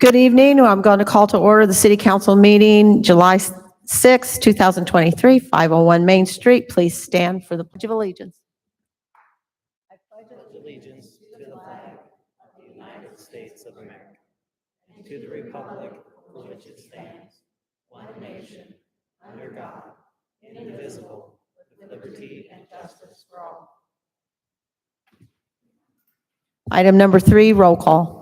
Good evening. I'm going to call to order the City Council meeting, July 6, 2023, 501 Main Street. Please stand for the Pledge of Allegiance. I pledge allegiance to the flag of the United States of America and to the republic for which it stands, one nation, under God, indivisible, with liberty and justice for all. Item number 3, roll call.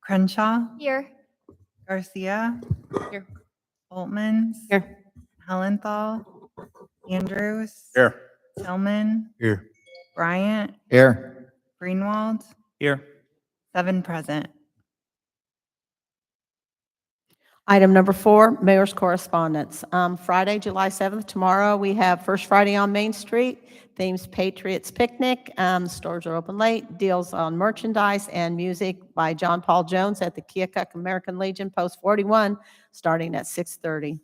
Crenshaw, Here. Garcia, Here. Oltmans, Here. Hellenthal, Andrews, Here. Tillman, Here. Bryant, Here. Greenwald, Here. 7 present. Item number 4, Mayor's Correspondence. Friday, July 7th, tomorrow, we have First Friday on Main Street, themes Patriots Picnic. Stores are open late, deals on merchandise and music by John Paul Jones at the Keokuk American Legion, Post 41, starting at 6:30.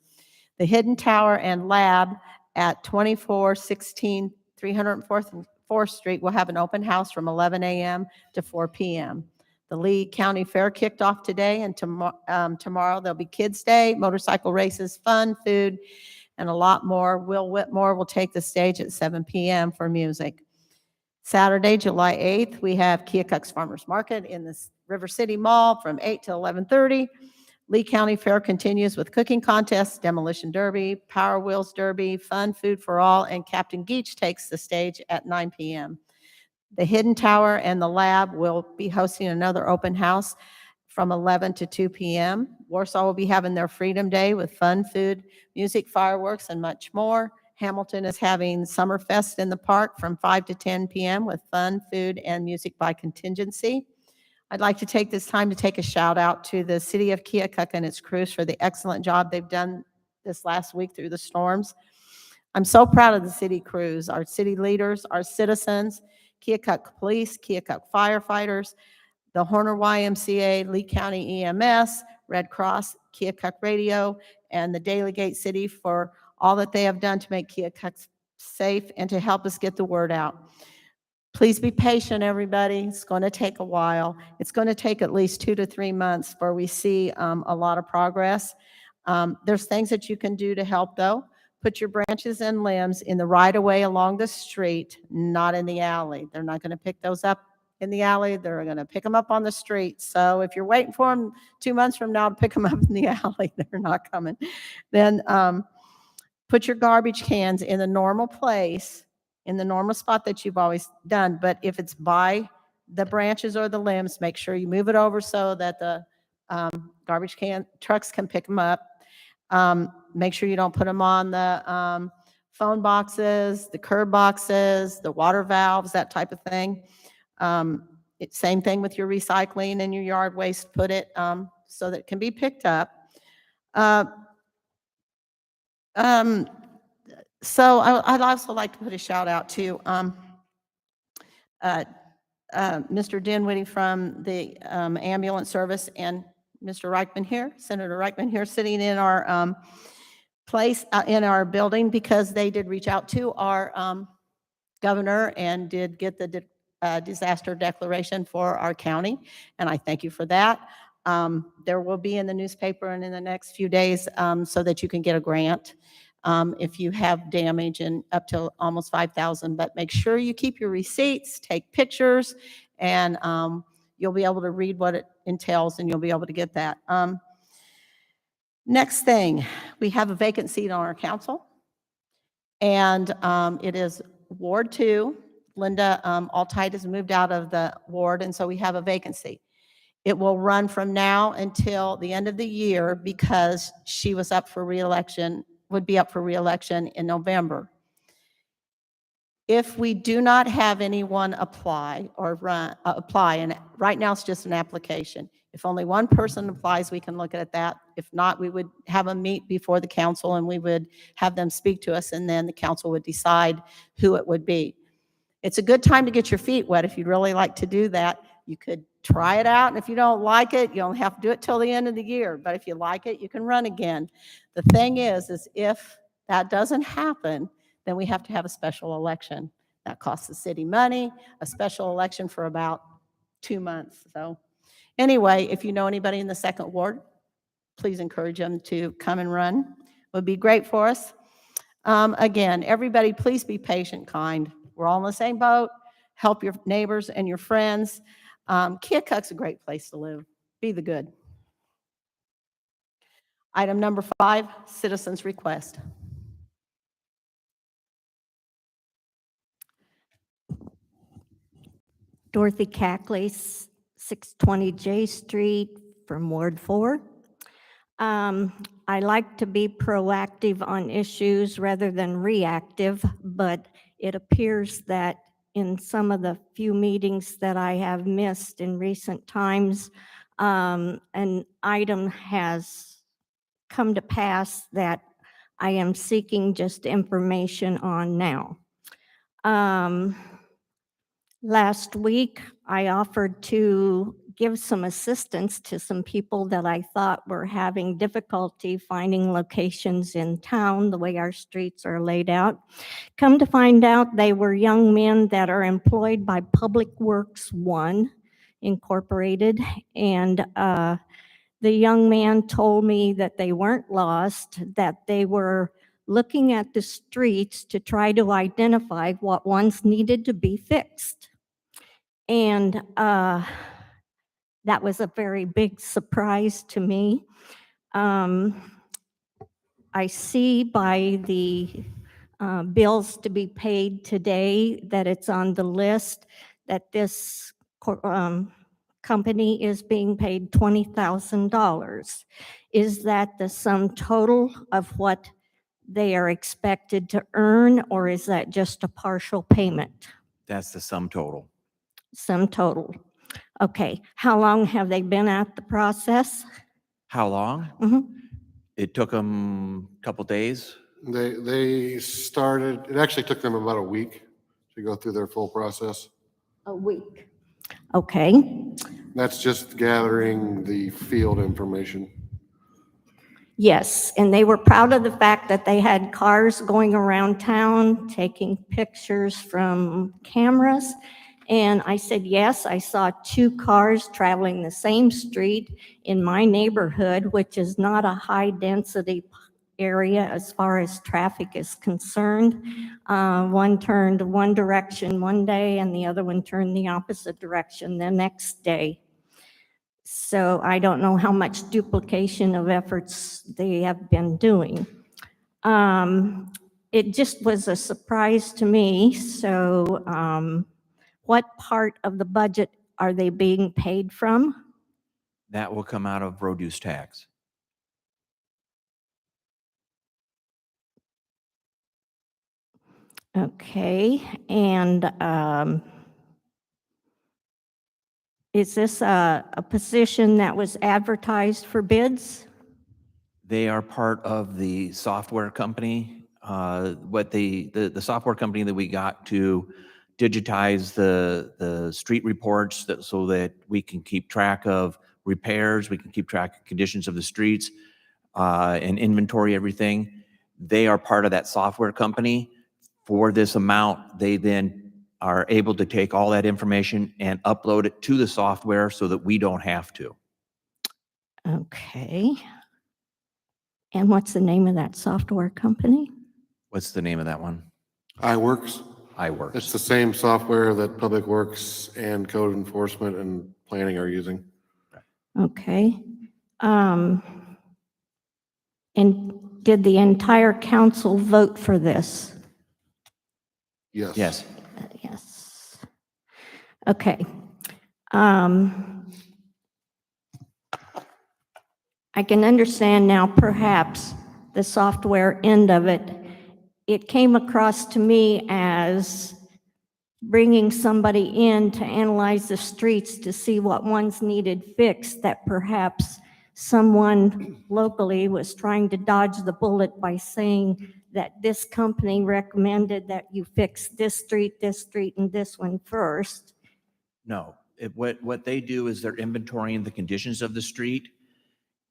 The Hidden Tower and Lab at 2416 304th Street will have an open house from 11 a.m. to 4 p.m. The Lee County Fair kicked off today, and tomorrow there'll be Kids Day, motorcycle races, fun, food, and a lot more. Will Whitmore will take the stage at 7 p.m. for music. Saturday, July 8th, we have Keokuk's Farmers Market in the River City Mall from 8 to 11:30. Lee County Fair continues with cooking contests, demolition derby, Power Wheels derby, fun, food for all, and Captain Geach takes the stage at 9 p.m. The Hidden Tower and the Lab will be hosting another open house from 11 to 2 p.m. Warsaw will be having their Freedom Day with fun, food, music, fireworks, and much more. Hamilton is having Summerfest in the park from 5 to 10 p.m. with fun, food, and music by contingency. I'd like to take this time to take a shout out to the City of Keokuk and its crews for the excellent job they've done this last week through the storms. I'm so proud of the city crews, our city leaders, our citizens, Keokuk Police, Keokuk firefighters, the Horner YMCA, Lee County EMS, Red Cross, Keokuk Radio, and the Daily Gate City for all that they have done to make Keokuk safe and to help us get the word out. Please be patient, everybody. It's going to take a while. It's going to take at least 2 to 3 months before we see a lot of progress. There's things that you can do to help, though. Put your branches and limbs in the right-of-way along the street, not in the alley. They're not going to pick those up in the alley. They're going to pick them up on the street. So if you're waiting for them 2 months from now to pick them up in the alley, they're not coming. Then put your garbage cans in the normal place, in the normal spot that you've always done. But if it's by the branches or the limbs, make sure you move it over so that the garbage can trucks can pick them up. Make sure you don't put them on the phone boxes, the curb boxes, the water valves, that type of thing. Same thing with your recycling and your yard waste. Put it so that it can be picked up. So I'd also like to put a shout out to Mr. Dinwiddie from the ambulance service and Mr. Reichman here, Senator Reichman here, sitting in our place in our building, because they did reach out to our governor and did get the disaster declaration for our county, and I thank you for that. There will be in the newspaper and in the next few days so that you can get a grant if you have damage, and up to almost $5,000. But make sure you keep your receipts, take pictures, and you'll be able to read what it entails, and you'll be able to get that. Next thing, we have a vacant seat on our council, and it is Ward 2. Linda Altight has moved out of the ward, and so we have a vacancy. It will run from now until the end of the year because she was up for re-election, would be up for re-election in November. If we do not have anyone apply or apply, and right now it's just an application. If only one person applies, we can look at that. If not, we would have them meet before the council, and we would have them speak to us, and then the council would decide who it would be. It's a good time to get your feet wet if you'd really like to do that. You could try it out, and if you don't like it, you don't have to do it till the end of the year. But if you like it, you can run again. The thing is if that doesn't happen, then we have to have a special election. That costs the city money. A special election for about 2 months. So anyway, if you know anybody in the second ward, please encourage them to come and run. It would be great for us. Again, everybody, please be patient, kind. We're all in the same boat. Help your neighbors and your friends. Keokuk's a great place to live. Be the good. Item number 5, citizens' request. Dorothy Cackley, 620 J Street from Ward 4. I like to be proactive on issues rather than reactive, but it appears that in some of the few meetings that I have missed in recent times, an item has come to pass that I am seeking just information on now. Last week, I offered to give some assistance to some people that I thought were having difficulty finding locations in town, the way our streets are laid out. Come to find out, they were young men that are employed by Public Works One Incorporated, and the young man told me that they weren't lost, that they were looking at the streets to try to identify what ones needed to be fixed. And that was a very big surprise to me. I see by the bills to be paid today that it's on the list that this company is being paid $20,000. Is that the sum total of what they are expected to earn, or is that just a partial payment? That's the sum total. Sum total. Okay. How long have they been at the process? How long? Mhm. It took them a couple days. They started, it actually took them about a week to go through their full process. A week. Okay. That's just gathering the field information. Yes, and they were proud of the fact that they had cars going around town taking pictures from cameras. And I said, yes, I saw 2 cars traveling the same street in my neighborhood, which is not a high-density area as far as traffic is concerned. One turned one direction one day, and the other one turned the opposite direction the next day. So I don't know how much duplication of efforts they have been doing. It just was a surprise to me. So what part of the budget are they being paid from? That will come out of road use tax. Okay, and is this a position that was advertised for bids? They are part of the software company. What the software company that we got to digitize the street reports so that we can keep track of repairs, we can keep track of conditions of the streets, and inventory everything. They are part of that software company. For this amount, they then are able to take all that information and upload it to the software so that we don't have to. Okay. And what's the name of that software company? What's the name of that one? iWorks, it's iWorks. the same software that Public Works and Code Enforcement and Planning are using. Okay. And did the entire council vote for this? Yes. Yes. Yes. Okay. I can understand now perhaps the software end of it. It came across to me as bringing somebody in to analyze the streets to see what ones needed fixed, that perhaps someone locally was trying to dodge the bullet by saying that this company recommended that you fix this street, and this one first. No, what they do is they're inventorying the conditions of the street.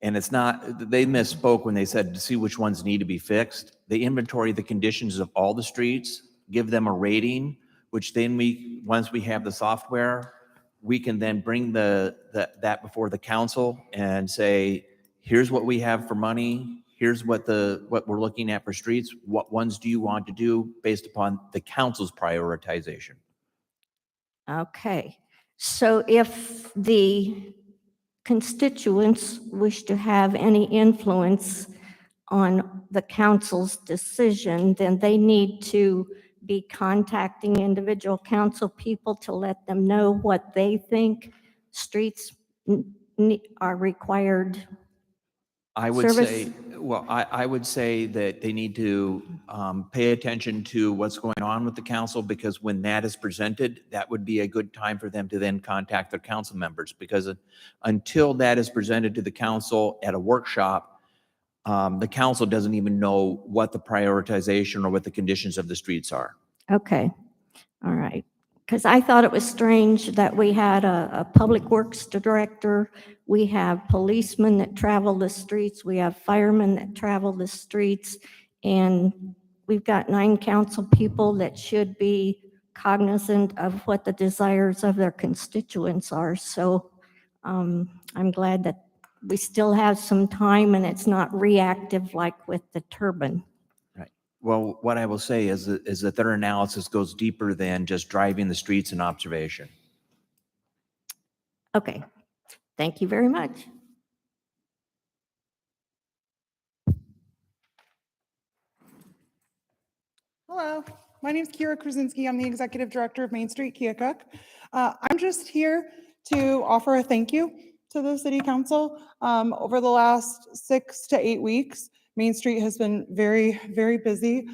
And it's not, they misspoke when they said to see which ones need to be fixed. They inventory the conditions of all the streets, give them a rating, which then once we have the software, we can then bring that before the council and say, here's what we have for money, here's what we're looking at for streets, what ones do you want to do based upon the council's prioritization? Okay, so if the constituents wish to have any influence on the council's decision, then they need to be contacting individual council people to let them know what they think streets are required. I would say, Service. well, I would say that they need to pay attention to what's going on with the council, because when that is presented, that would be a good time for them to then contact their council members, because until that is presented to the council at a workshop, the council doesn't even know what the prioritization or what the conditions of the streets are. Okay, all right. Because I thought it was strange that we had a public works director, we have policemen that travel the streets, we have firemen that travel the streets, and we've got 9 council people that should be cognizant of what the desires of their constituents are. So I'm glad that we still have some time and it's not reactive like with the turbine. Well, what I will say is that their analysis goes deeper than just driving the streets and observation. Okay, thank you very much. Hello, my name is Kira Krasinski. I'm the Executive Director of Main Street Keokuk. I'm just here to offer a thank you to the City Council. Over the last 6 to 8 weeks, Main Street has been very, very busy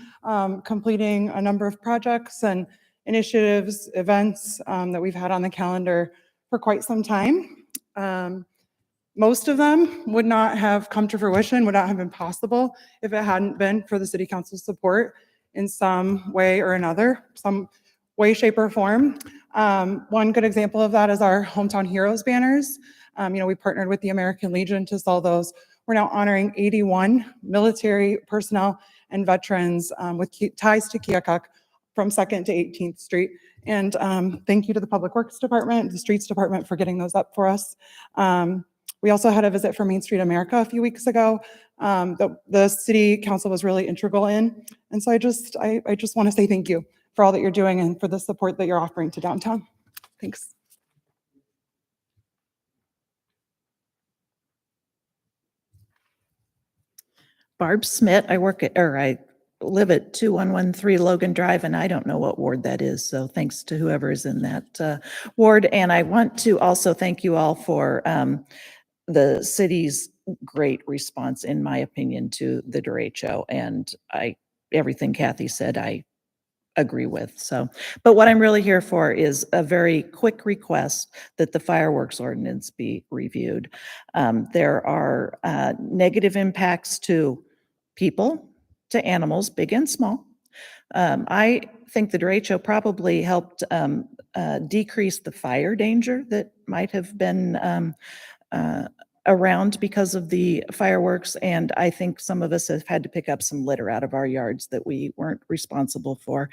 completing a number of projects and initiatives, events that we've had on the calendar for quite some time. Most of them would not have come to fruition, would not have been possible if it hadn't been for the City Council's support in some way or another, some way, shape, or form. One good example of that is our Hometown Heroes banners. We partnered with the American Legion to sell those. We're now honoring 81 military personnel and veterans with ties to Keokuk from 2nd to 18th Street. And thank you to the Public Works Department, the Streets Department for getting those up for us. We also had a visit from Main Street America a few weeks ago that the City Council was really integral in. And so I just want to say thank you for all that you're doing and for the support that you're offering to downtown. Thanks. Barb Smith, I live at 2113 Logan Drive, and I don't know what ward that is, so thanks to whoever is in that ward. And I want to also thank you all for the city's great response, in my opinion, to the derecho, and everything Kathy said, I agree with. So, but what I'm really here for is a very quick request that the fireworks ordinance be reviewed. There are negative impacts to people, to animals, big and small. I think the derecho probably helped decrease the fire danger that might have been around because of the fireworks. And I think some of us have had to pick up some litter out of our yards that we weren't responsible for.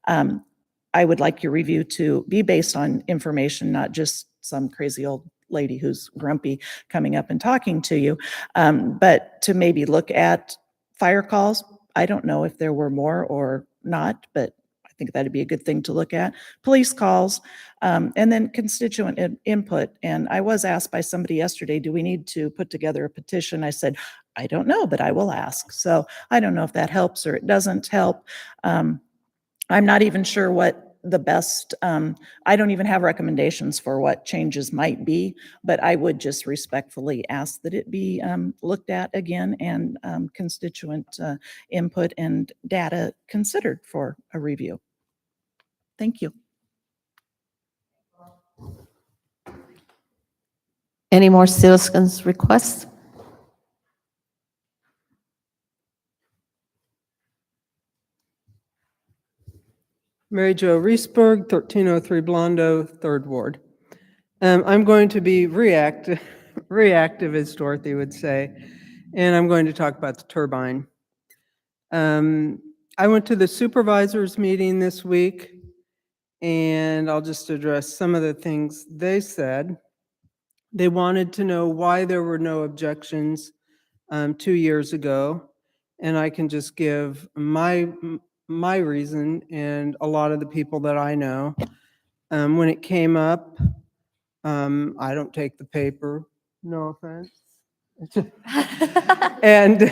I would like your review to be based on information, not just some crazy old lady who's grumpy coming up and talking to you, but to maybe look at fire calls. I don't know if there were more or not, but I think that'd be a good thing to look at. Police calls, and then constituent input. And I was asked by somebody yesterday, do we need to put together a petition? I said, I don't know, but I will ask. So I don't know if that helps or it doesn't help. I'm not even sure what the best, I don't even have recommendations for what changes might be, but I would just respectfully ask that it be looked at again and constituent input and data considered for a review. Thank you. Any more citizens' requests? Mary Jo Reesberg, 1303 Blondo, 3rd Ward. I'm going to be reactive, as Dorothy would say, and I'm going to talk about the turbine. I went to the supervisors meeting this week, and I'll just address some of the things they said. They wanted to know why there were no objections 2 years ago, and I can just give my reason and a lot of the people that I know. When it came up, I don't take the paper, no offense. And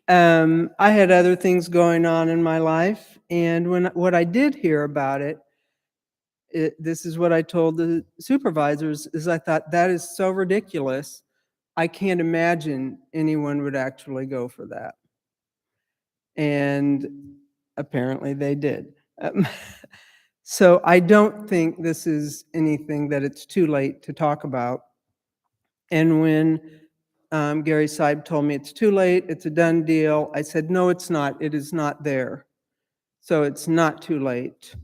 I had other things going on in my life, and what I did hear about it, this is what I told the supervisors, is I thought, that is so ridiculous. I can't imagine anyone would actually go for that. And apparently they did. So I don't think this is anything that it's too late to talk about. And when Gary Seib told me it's too late, it's a done deal, I said, no, it's not. It is not there. So it's not too late.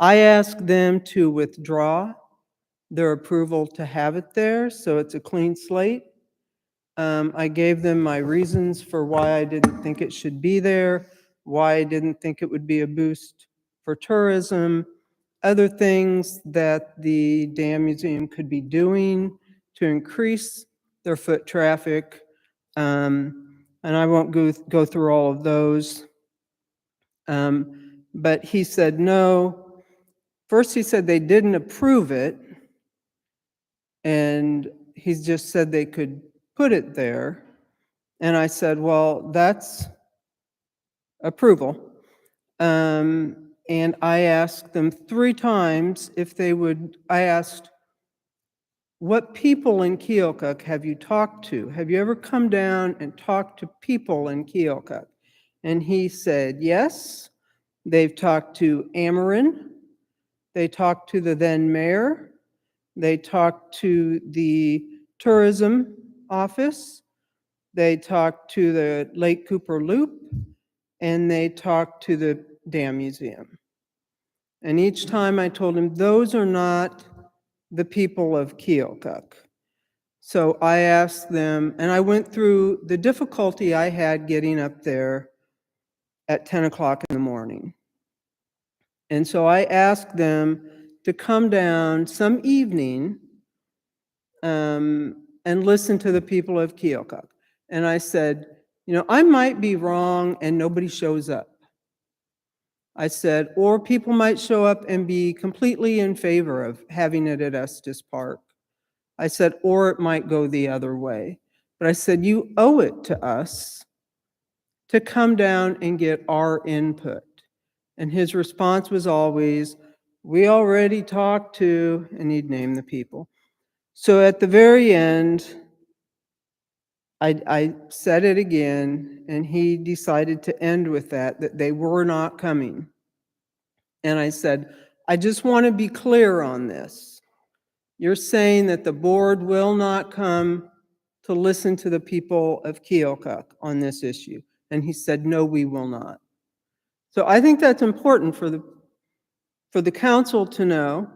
I asked them to withdraw their approval to have it there, so it's a clean slate. I gave them my reasons for why I didn't think it should be there, why I didn't think it would be a boost for tourism, other things that the Dam Museum could be doing to increase their foot traffic. And I won't go through all of those. But he said no. First, he said they didn't approve it, and he just said they could put it there. And I said, well, that's approval. And I asked them 3 times if they would, I asked, what people in Keokuk have you talked to? Have you ever come down and talked to people in Keokuk? And he said, yes. They've talked to Ameren. They talked to the then mayor. They talked to the tourism office. They talked to the Lake Cooper Loop, and they talked to the Dam Museum. And each time I told him, those are not the people of Keokuk. So I asked them, and I went through the difficulty I had getting up there at 10 o'clock in the morning. And so I asked them to come down some evening and listen to the people of Keokuk. And I said, you know, I might be wrong and nobody shows up. I said, or people might show up and be completely in favor of having it at Estes Park. I said, or it might go the other way. But I said, you owe it to us to come down and get our input. And his response was always, we already talked to, and he'd name the people. So at the very end, I said it again, and he decided to end with that they were not coming. And I said, I just want to be clear on this. You're saying that the board will not come to listen to the people of Keokuk on this issue. And he said, no, we will not. So I think that's important for the council to know,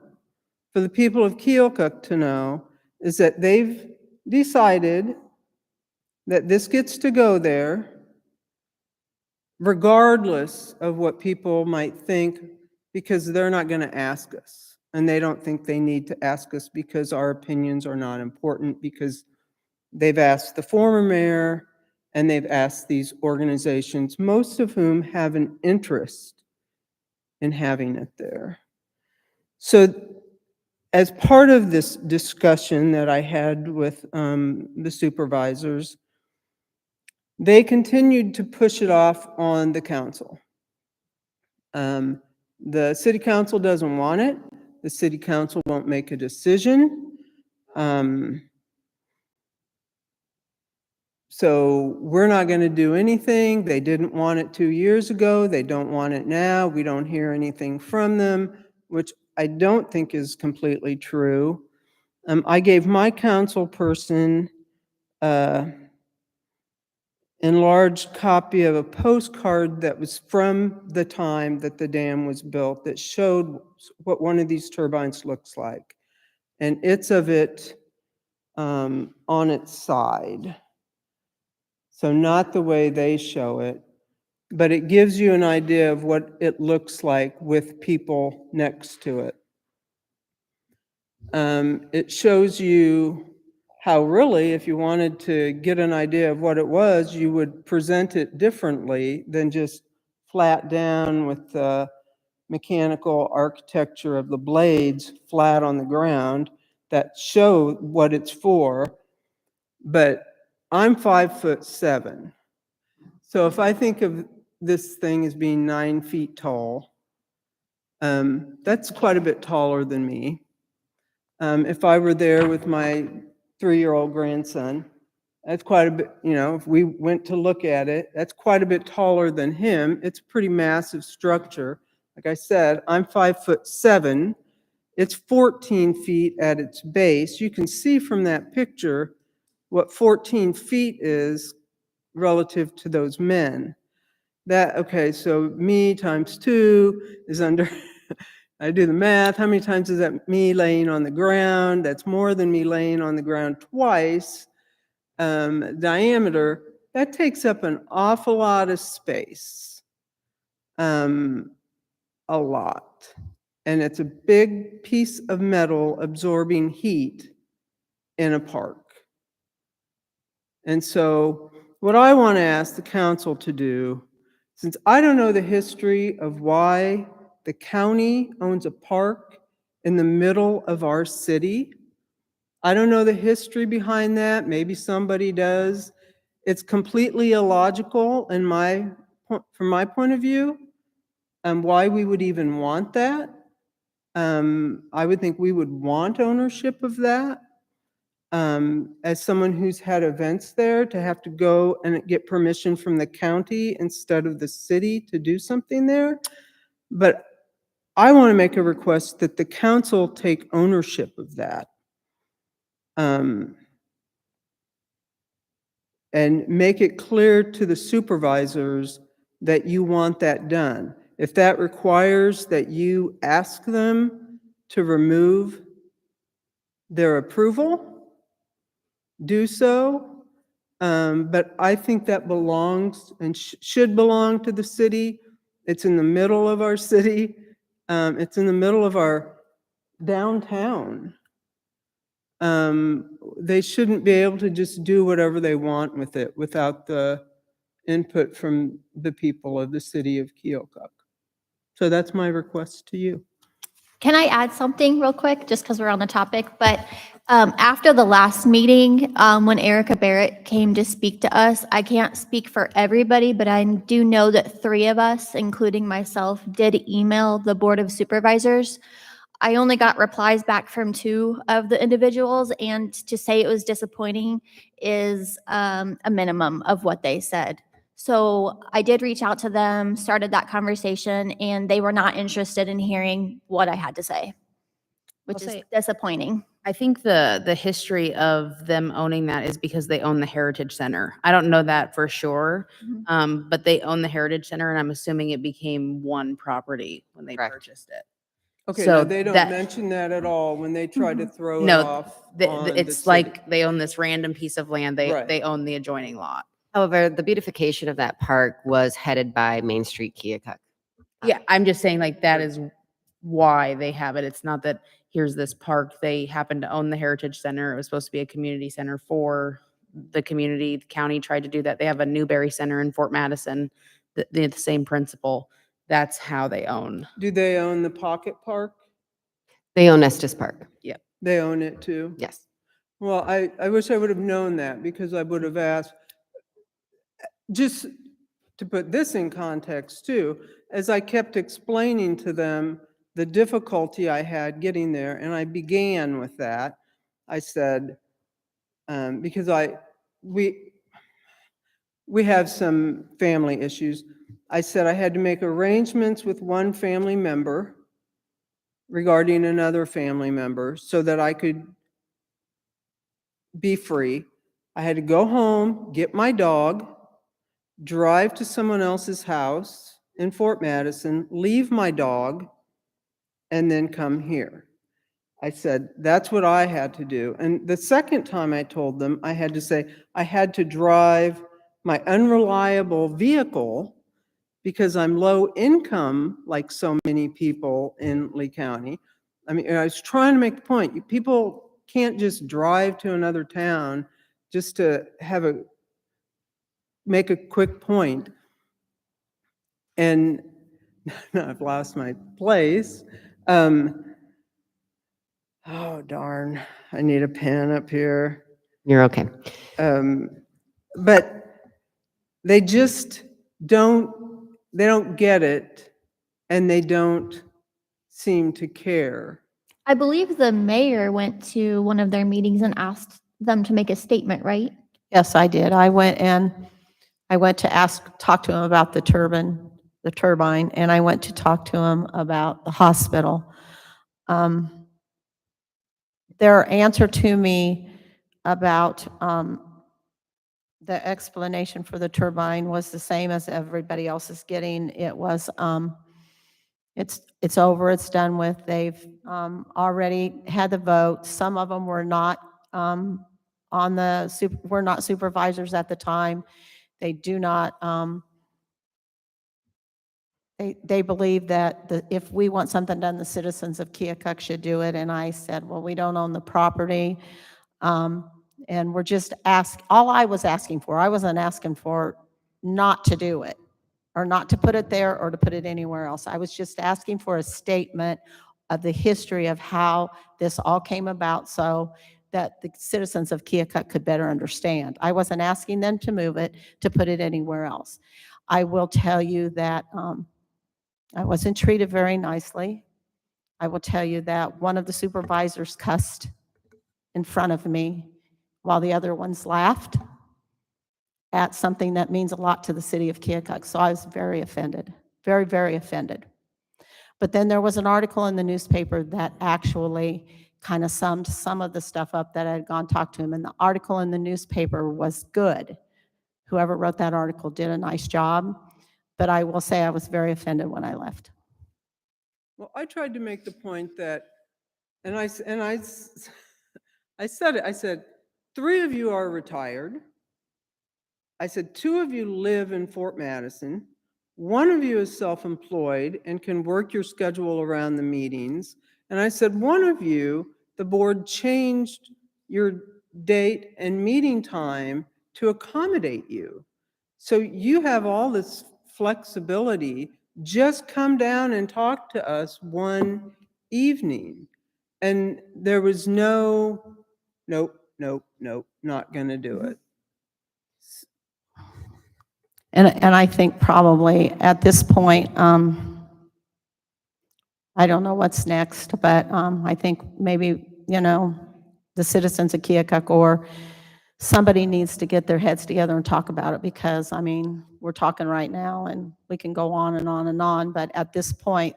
for the people of Keokuk to know, is that they've decided that this gets to go there regardless of what people might think, because they're not going to ask us. And they don't think they need to ask us because our opinions are not important, because they've asked the former mayor and they've asked these organizations, most of whom have an interest in having it there. So as part of this discussion that I had with the supervisors, they continued to push it off on the council. The city council doesn't want it. The city council won't make a decision. So we're not going to do anything. They didn't want it 2 years ago. They don't want it now. We don't hear anything from them, which I don't think is completely true. I gave my council person enlarged copy of a postcard that was from the time that the dam was built that showed what one of these turbines looks like. And it's of it on its side. So not the way they show it. but it gives you an idea of what it looks like with people next to it. It shows you how really, if you wanted to get an idea of what it was, you would present it differently than just flat down with the mechanical architecture of the blades flat on the ground that show what it's for. But I'm 5'7". So if I think of this thing as being 9 feet tall, that's quite a bit taller than me. If I were there with my 3-year-old grandson, that's quite a bit, if we went to look at it, that's quite a bit taller than him. It's a pretty massive structure. Like I said, I'm 5'7". It's 14 feet at its base. You can see from that picture what 14 feet is relative to those men. Okay, so me times 2 is under, I do the math. How many times is that me laying on the ground? That's more than me laying on the ground twice. Diameter, that takes up an awful lot of space. A lot. And it's a big piece of metal absorbing heat in a park. And so what I want to ask the council to do, since I don't know the history of why the county owns a park in the middle of our city, I don't know the history behind that. Maybe somebody does. It's completely illogical from my point of view, why we would even want that. I would think we would want ownership of that. As someone who's had events there, to have to go and get permission from the county instead of the city to do something there. But I want to make a request that the council take ownership of that. And make it clear to the supervisors that you want that done. If that requires that you ask them to remove their approval, do so. But I think that belongs and should belong to the city. It's in the middle of our city. It's in the middle of our downtown. They shouldn't be able to just do whatever they want with it without the input from the people of the city of Keokuk. So that's my request to you. Can I add something real quick, just because we're on the topic? But after the last meeting, when Erica Barrett came to speak to us, I can't speak for everybody, but I do know that 3 of us, including myself, did email the Board of Supervisors. I only got replies back from 2 of the individuals, and to say it was disappointing is a minimum of what they said. So I did reach out to them, started that conversation, and they were not interested in hearing what I had to say, which I'll is say- disappointing. I think the history of them owning that is because they own the Heritage Center. I don't know that for sure, but they own the Heritage Center, and I'm assuming it became one property when they Correct. purchased it. Okay, So now they don't that- mention that at all when they try to throw it No, off on the it's city. like they own this random piece of land. Right. They own the adjoining lot. However, the beautification of that park was headed by Main Street Keokuk. Yeah, I'm just saying like that is why they have it. It's not that here's this park. They happen to own the Heritage Center. It was supposed to be a community center for the community. The county tried to do that. They have a Newberry Center in Fort Madison, the same principle. That's how they own. Do they own the Pocket Park? They own Estes Park. They own it too? Yes. Well, I wish I would have known that, because I would have asked, just to put this in context too, as I kept explaining to them the difficulty I had getting there, and I began with that, I said, because we have some family issues. I said I had to make arrangements with one family member regarding another family member so that I could be free. I had to go home, get my dog, drive to someone else's house in Fort Madison, leave my dog, and then come here. I said, that's what I had to do. And the second time I told them, I had to say, I had to drive my unreliable vehicle because I'm low income, like so many people in Lee County. I mean, I was trying to make the point, people can't just drive to another town just to make a quick point. And now I've lost my place. Oh, darn, I need a pen up here. You're okay. But they just they don't get it, and they don't seem to care. I believe the mayor went to one of their meetings and asked them to make a statement, right? Yes, I did. I went to talk to him about the turbine, and I went to talk to him about the hospital. Their answer to me about the explanation for the turbine was the same as everybody else is getting. It was, it's over, it's done with. They've already had the vote. Some of them were not were not supervisors at the time. They do not, they believe that if we want something done, the citizens of Keokuk should do it. And I said, well, we don't own the property. And we're just all I was asking for, I wasn't asking for not to do it, or not to put it there, or to put it anywhere else. I was just asking for a statement of the history of how this all came about, so that the citizens of Keokuk could better understand. I wasn't asking them to move it, to put it anywhere else. I will tell you that I wasn't treated very nicely. I will tell you that one of the supervisors cussed in front of me while the other ones laughed at something that means a lot to the city of Keokuk. So I was very offended, very, very offended. But then there was an article in the newspaper that actually kind of summed some of the stuff up that I had gone talk to him. And the article in the newspaper was good. Whoever wrote that article did a nice job. But I will say I was very offended when I left. Well, I tried to make the point that, I said it, I said, 3 of you are retired. I said, 2 of you live in Fort Madison. 1 of you is self-employed and can work your schedule around the meetings. And I said, 1 of you, the board changed your date and meeting time to accommodate you. So you have all this flexibility. Just come down and talk to us one evening. And there was nope, not going to do it. And I think probably at this point, I don't know what's next, but I think maybe, the citizens of Keokuk or somebody needs to get their heads together and talk about it, because, I mean, we're talking right now and we can go on and on and on, but at this point,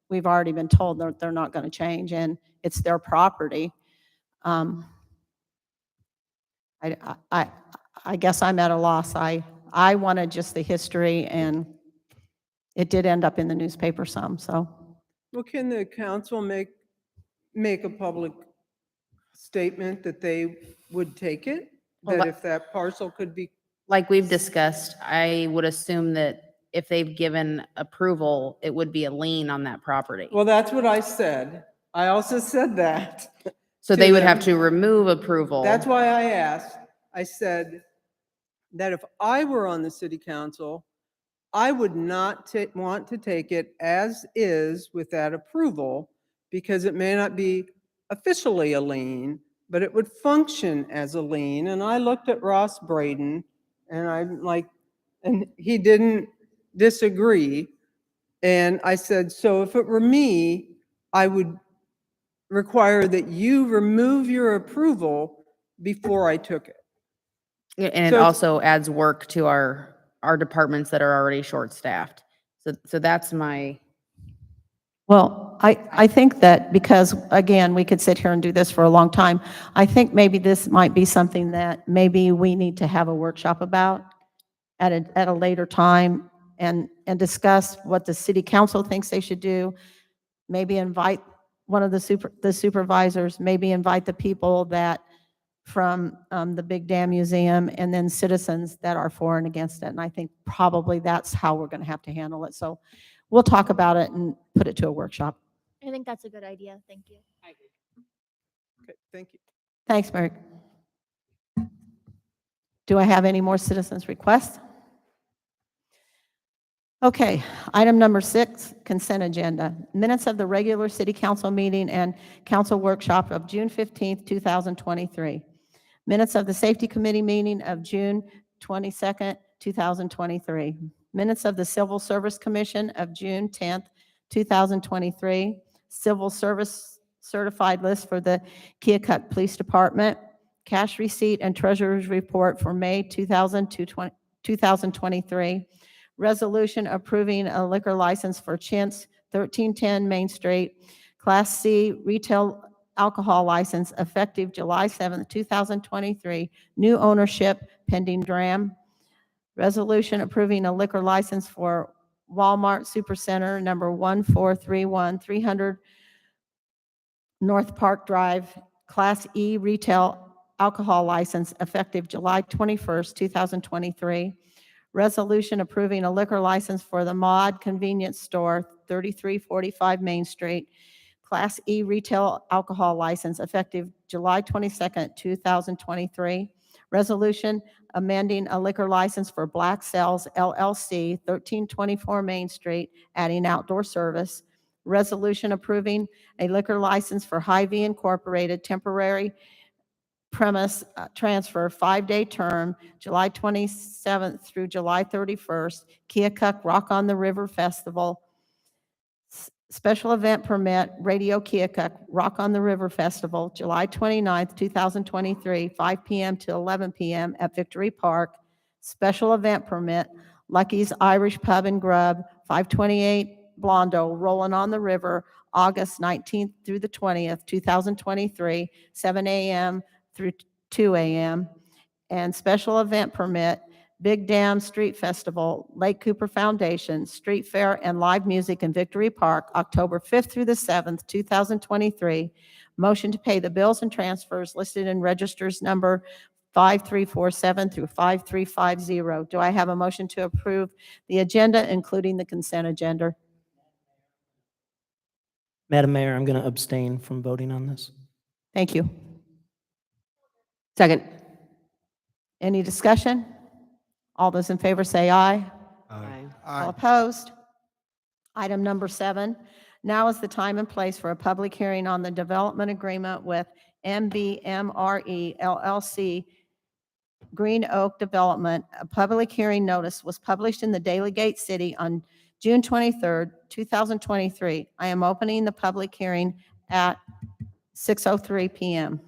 we've already been told that they're not going to change, and it's their property. I guess I'm at a loss. I wanted just the history, and it did end up in the newspaper some, so. Well, can the council make a public statement that they would take it? Well, That if that parcel could be, Like we've discussed, I would assume that if they've given approval, it would be a lien on that property. well, that's what I said. I also said that. So to they would them. have to remove approval. That's why I asked. I said that if I were on the city council, I would not want to take it as is with that approval, because it may not be officially a lien, but it would function as a lien. And I looked at Ross Braden, and I'm like, and he didn't disagree. And I said, so if it were me, I would require that you remove your approval before I took it. Yeah, and it So it's- also adds work to our departments that are already short-staffed. So that's my, Well, I think that because, again, we could sit here and do this for a long time, I think maybe this might be something that maybe we need to have a workshop about at a later time, and discuss what the city council thinks they should do. Maybe invite one of the supervisors, maybe invite the people that from the Big Dam Museum, and then citizens that are for and against it. And I think probably that's how we're going to have to handle it. So we'll talk about it and put it to a workshop. I think that's a good idea. Thank you. Okay, thank you. Thanks, Mary. Do I have any more citizens' requests? Okay, item number 6, consent agenda. Minutes of the regular city council meeting and council workshop of June 15th, 2023. Minutes of the safety committee meeting of June 22nd, 2023. Minutes of the civil service commission of June 10th, 2023. Civil service certified list for the Keokuk Police Department. Cash receipt and treasurer's report for May 2023. Resolution approving a liquor license for Chintz, 1310 Main Street, Class C retail alcohol license effective July 7th, 2023. New ownership pending DRAM. Resolution approving a liquor license for Walmart Supercenter number 1431, 300 North Park Drive, Class E retail alcohol license effective July 21st, 2023. Resolution approving a liquor license for the Mod Convenience Store, 3345 Main Street, Class E retail alcohol license effective July 22nd, 2023. Resolution amending a liquor license for Black Cells LLC, 1324 Main Street, adding outdoor service. Resolution approving a liquor license for Hy-Vee Incorporated, temporary premise transfer, 5-day term, July 27th through July 31st, Keokuk Rock on the River Festival. Special event permit, Radio Keokuk Rock on the River Festival, July 29th, 2023, 5 p.m. to 11 p.m. at Victory Park. Special event permit, Lucky's Irish Pub and Grub, 528 Blondo, Rolling on the River, August 19th through the 20th, 2023, 7 a.m. through 2 a.m. And special event permit, Big Dam Street Festival, Lake Cooper Foundation, Street Fair and live music in Victory Park, October 5th through the 7th, 2023. Motion to pay the bills and transfers listed in registers number 5347 through 5350. Do I have a motion to approve the agenda, including the consent agenda? Madam Mayor, I'm going to abstain from voting on this. Thank you. Second. Any discussion? All those in favor say aye. Aye. All opposed? Item number 7. Now is the time and place for a public hearing on the development agreement with MBMRE LLC Green Oak Development. A public hearing notice was published in the Daily Gate City on June 23rd, 2023. I am opening the public hearing at 6:03 p.m.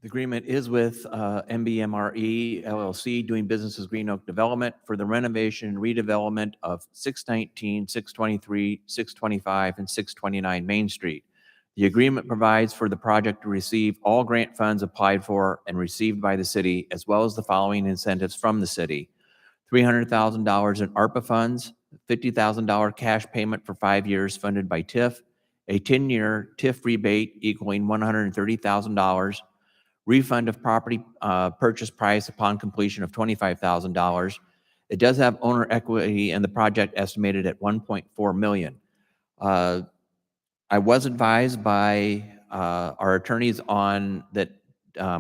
The agreement is with MBMRE LLC, doing business as Green Oak Development, for the renovation and redevelopment of 619, 623, 625, and 629 Main Street. The agreement provides for the project to receive all grant funds applied for and received by the city, as well as the following incentives from the city: $300,000 in ARPA funds, $50,000 cash payment for 5 years funded by TIF, a 10-year TIF rebate equaling $130,000, refund of property purchase price upon completion of $25,000. It does have owner equity in the project estimated at $1.4 million. I was advised by our attorneys on that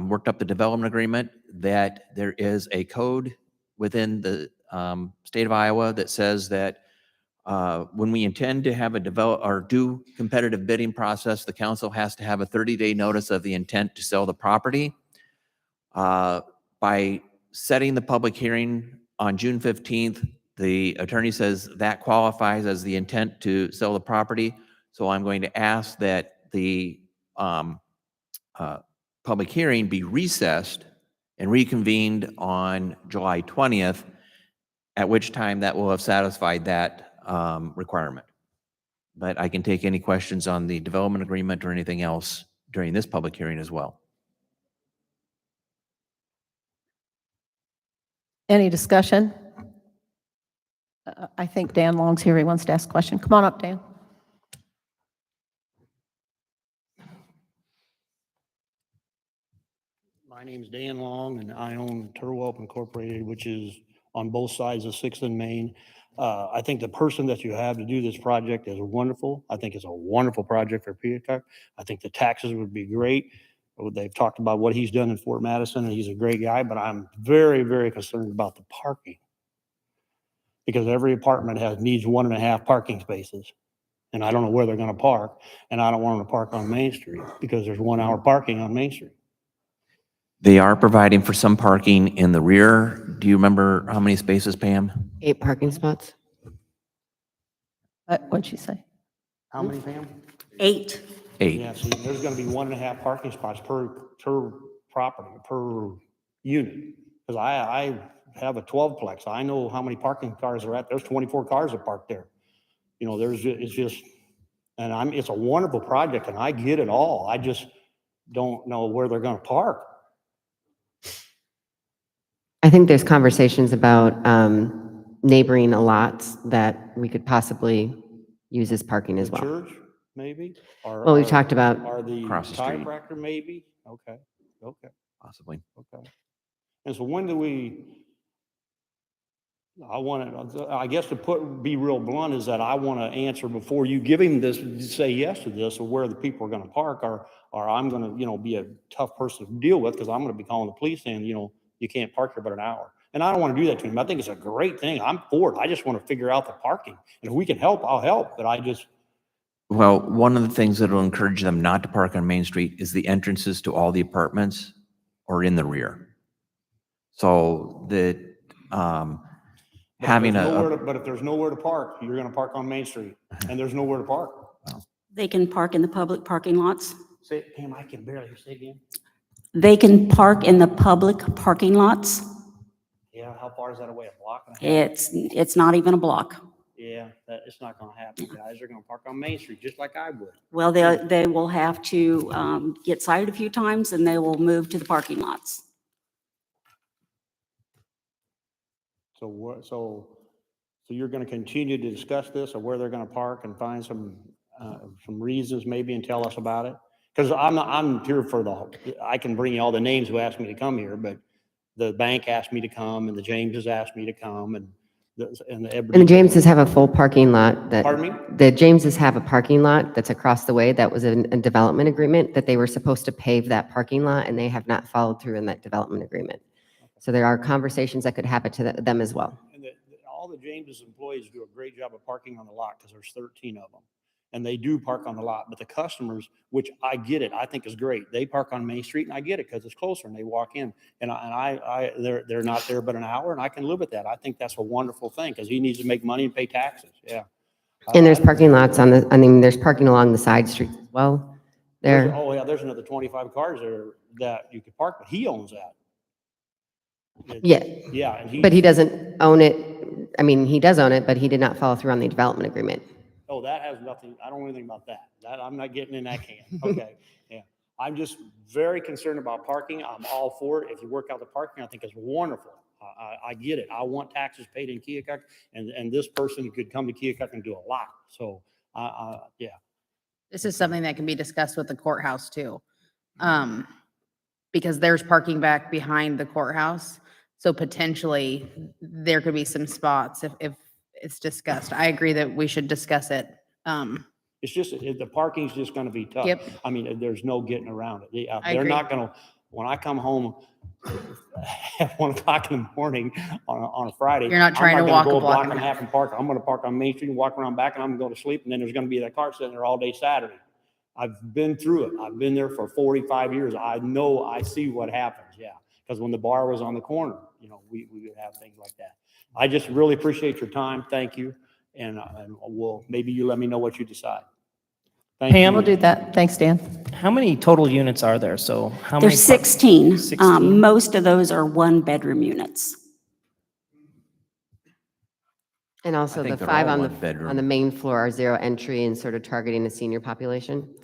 worked up the development agreement that there is a code within the state of Iowa that says that when we intend to have a do competitive bidding process, the council has to have a 30-day notice of the intent to sell the property. By setting the public hearing on June 15th, the attorney says that qualifies as the intent to sell the property. So I'm going to ask that the public hearing be recessed and reconvened on July 20th, at which time that will have satisfied that requirement. But I can take any questions on the development agreement or anything else during this public hearing as well. Any discussion? I think Dan Long's here. He wants to ask a question. Come on up, Dan. My name's Dan Long, and I own Turwelp Incorporated, which is on both sides of 6th and Main. I think the person that you have to do this project is wonderful. I think it's a wonderful project for Keokuk. I think the taxes would be great. They've talked about what he's done in Fort Madison, and he's a great guy, but I'm very, very concerned about the parking. Because every apartment needs 1.5 parking spaces. And I don't know where they're gonna park, and I don't want them to park on Main Street because there's 1 hour parking on Main Street. They are providing for some parking in the rear. Do you remember how many spaces, Pam? 8 parking spots. What'd she say? How many, Pam? 8. 8. Yeah, see, there's gonna be 1.5 parking spots per property, per unit. Because I have a 12-plex. I know how many parking cars are at. There's 24 cars that parked there. You know, it's just, and it's a wonderful project, and I get it all. I just don't know where they're gonna park. I think there's conversations about neighboring lots that we could possibly use as parking as The well. church, maybe? Or- Well, we or- talked about Or the Across the street. chiropractor, maybe? Okay, Possibly. okay. And so when do I guess be real blunt is that I want to answer before you give him this, say yes to this, or where the people are going to park, or I'm going to, be a tough person to deal with because I'm going to be calling the police saying, you can't park here but an hour. And I don't want to do that to him. I think it's a great thing. I'm for it. I just want to figure out the parking. And if we can help, I'll help. But Well, one of the things that will encourage them not to park on Main Street is the entrances to all the apartments are in the rear. So that having but if there's nowhere to park, you're going to park on Main Street, and there's nowhere to park. They can park in the public parking lots. Say, Pam, I can barely say again. They can park in the public parking lots. Yeah, how far is that away? A block and a half? It's not even a block. Yeah, it's not going to happen, guys. They're going to park on Main Street just like I would. Well, they will have to get cited a few times, and they will move to the parking lots. So you're going to continue to discuss this, or where they're going to park, and find some reasons maybe, and tell us about it? Because I'm here I can bring you all the names who asked me to come here, but the bank asked me to come, and the Jameses asked me to come, and the Jameses have a full parking lot that. Pardon me? The Jameses have a parking lot that's across the way. That was a development agreement that they were supposed to pave that parking lot, and they have not followed through in that development agreement. So there are conversations that could happen to them as well. And all the Jameses employees do a great job of parking on the lot, because there's 13 of them. And they do park on the lot, but the customers, which I get it, I think is great. They park on Main Street, and I get it because it's closer, and they walk in. And they're not there but an hour, and I can live with that. I think that's a wonderful thing, because he needs to make money and pay taxes. Yeah. And there's parking lots there's parking along the side streets as well. There. There's another 25 cars there that you could park, but he owns that. Yeah. Yeah. And But he doesn't own it. I mean, he does own it, but he did not follow through on the development agreement. Oh, that has nothing, I don't know anything about that. I'm not getting in that can. Okay, yeah. I'm just very concerned about parking. I'm all for it. If you work out the parking, I think it's wonderful. I get it. I want taxes paid in Keokuk, and this person could come to Keokuk and do a lot. So, yeah. This is something that can be discussed with the courthouse too. Because there's parking back behind the courthouse. So potentially there could be some spots if it's discussed. I agree that we should discuss it. It's just, the parking's just gonna be tough. Yep. I mean, there's no getting around it. I They're agree. not gonna, when I come home at 1 o'clock in the morning on a Friday. You're not trying to walk I'm a not gonna go block and a half and park. I'm gonna park on Main Street and walk around back, and I'm gonna go to sleep, and then there's gonna be that car sitting there all day Saturday. I've been through it. I've been there for 45 years. I know, I see what happens, yeah. Because when the bar was on the corner, we would have things like that. I just really appreciate your time. Thank you. And maybe you let me know what you decide. Thank Pam you. will do that. Thanks, Dan. How many total units are there? So how many? There's 16. 16? Most of those are 1-bedroom units. And also I think the they're 5 all on one bedroom. on the main floor are 0 entry and sort of targeting the senior population.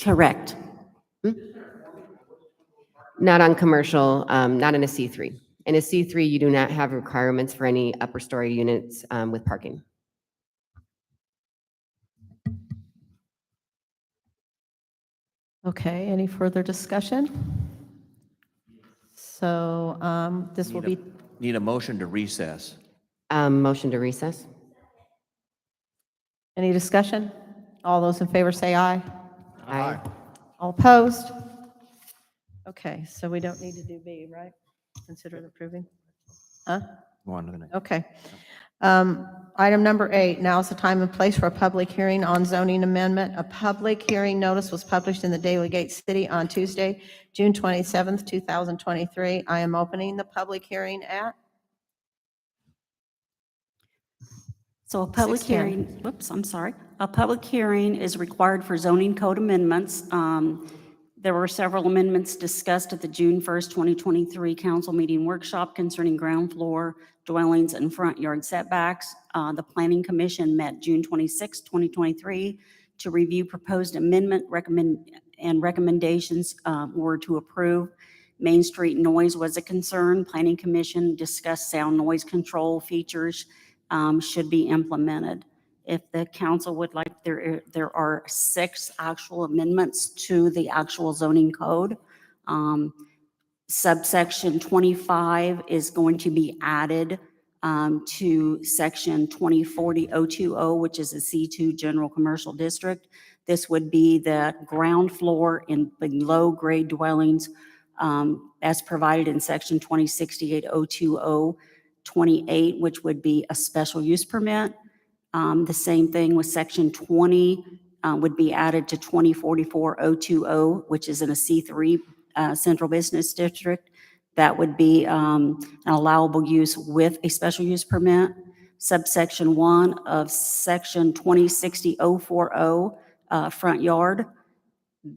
Correct. Not on commercial, not in a C3. In a C3, you do not have requirements for any upper story units with parking. Okay, any further discussion? So this will be, Need a motion to recess. Motion to recess? any discussion? All those in favor say aye. Aye. All opposed? Okay, so we don't need to do B, right? Consider it approving? Huh? Okay. Item number 8, now is the time and place for a public hearing on zoning amendment. A public hearing notice was published in the Daily Gate City on Tuesday, June 27th, 2023. I am opening the public hearing at So a public 6:10. hearing, whoops, I'm sorry. A public hearing is required for zoning code amendments. There were several amendments discussed at the June 1st, 2023 council meeting workshop concerning ground floor dwellings and front yard setbacks. The Planning Commission met June 26, 2023 to review proposed amendment recommendations were to approve. Main Street noise was a concern. Planning Commission discussed sound noise control features should be implemented. If the council would like, there are 6 actual amendments to the actual zoning code. Subsection 25 is going to be added to section 2040-020, which is a C2 general commercial district. This would be the ground floor in below grade dwellings as provided in section 2068-020-28, which would be a special use permit. The same thing with section 20 would be added to 2044-020, which is in a C3 central business district. That would be an allowable use with a special use permit. Subsection 1 of section 2060-040, front yard.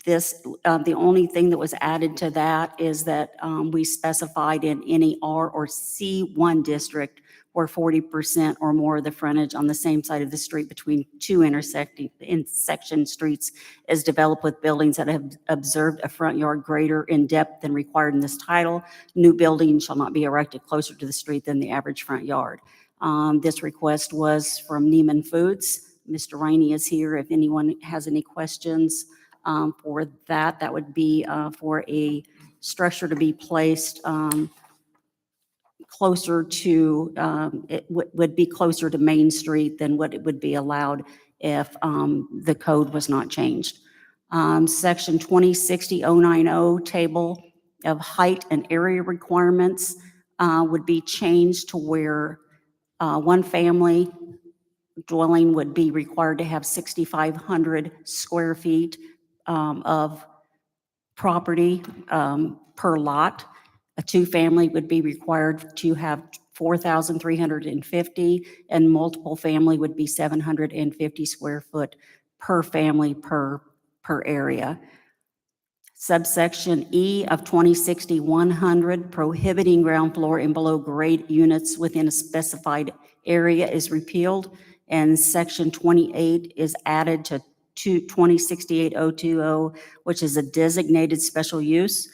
This, the only thing that was added to that is that we specified in any R or C1 district where 40% or more of the frontage on the same side of the street between 2 intersection streets is developed with buildings that have observed a front yard greater in depth than required in this title. New buildings shall not be erected closer to the street than the average front yard. This request was from Neiman Foods. Mr. Rainey is here if anyone has any questions. For that, that would be for a structure to be placed closer to, it would be closer to Main Street than what it would be allowed if the code was not changed. Section 2060-090 table of height and area requirements would be changed to where one family dwelling would be required to have 6,500 square feet of property per lot. A 2-family would be required to have 4,350, and multiple family would be 750 square foot per family per area. Subsection E of 2060-100, prohibiting ground floor and below grade units within a specified area is repealed, and section 28 is added to 2068-020, which is a designated special use.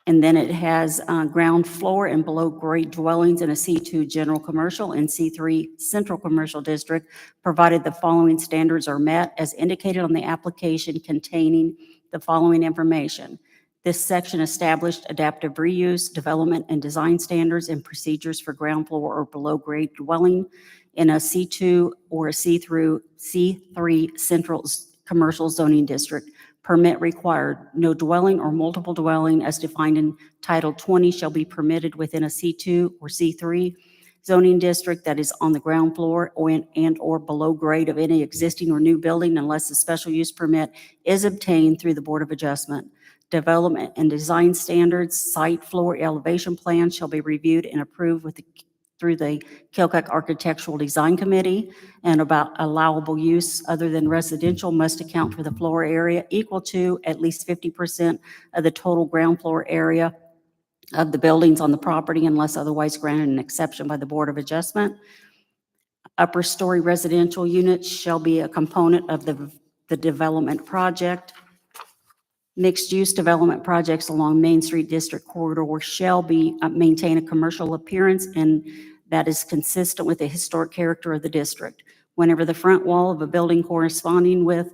And then it has ground floor and below grade dwellings in a C2 general commercial and C3 central commercial district, provided the following standards are met as indicated on the application containing the following information. This section established adaptive reuse, development, and design standards and procedures for ground floor or below grade dwelling in a C2 or a C3 central commercial zoning district. Permit required. No dwelling or multiple dwelling as defined in Title 20 shall be permitted within a C2 or C3 zoning district that is on the ground floor or below grade of any existing or new building unless a special use permit is obtained through the Board of Adjustment. Development and design standards, site floor elevation plans shall be reviewed and approved through the Keokuk Architectural Design Committee, and about allowable use other than residential must account for the floor area equal to at least 50% of the total ground floor area of the buildings on the property unless otherwise granted an exception by the Board of Adjustment. Upper story residential units shall be a component of the development project. Mixed-use development projects along Main Street District Corridor shall maintain a commercial appearance and that is consistent with the historic character of the district. Whenever the front wall of a building corresponding with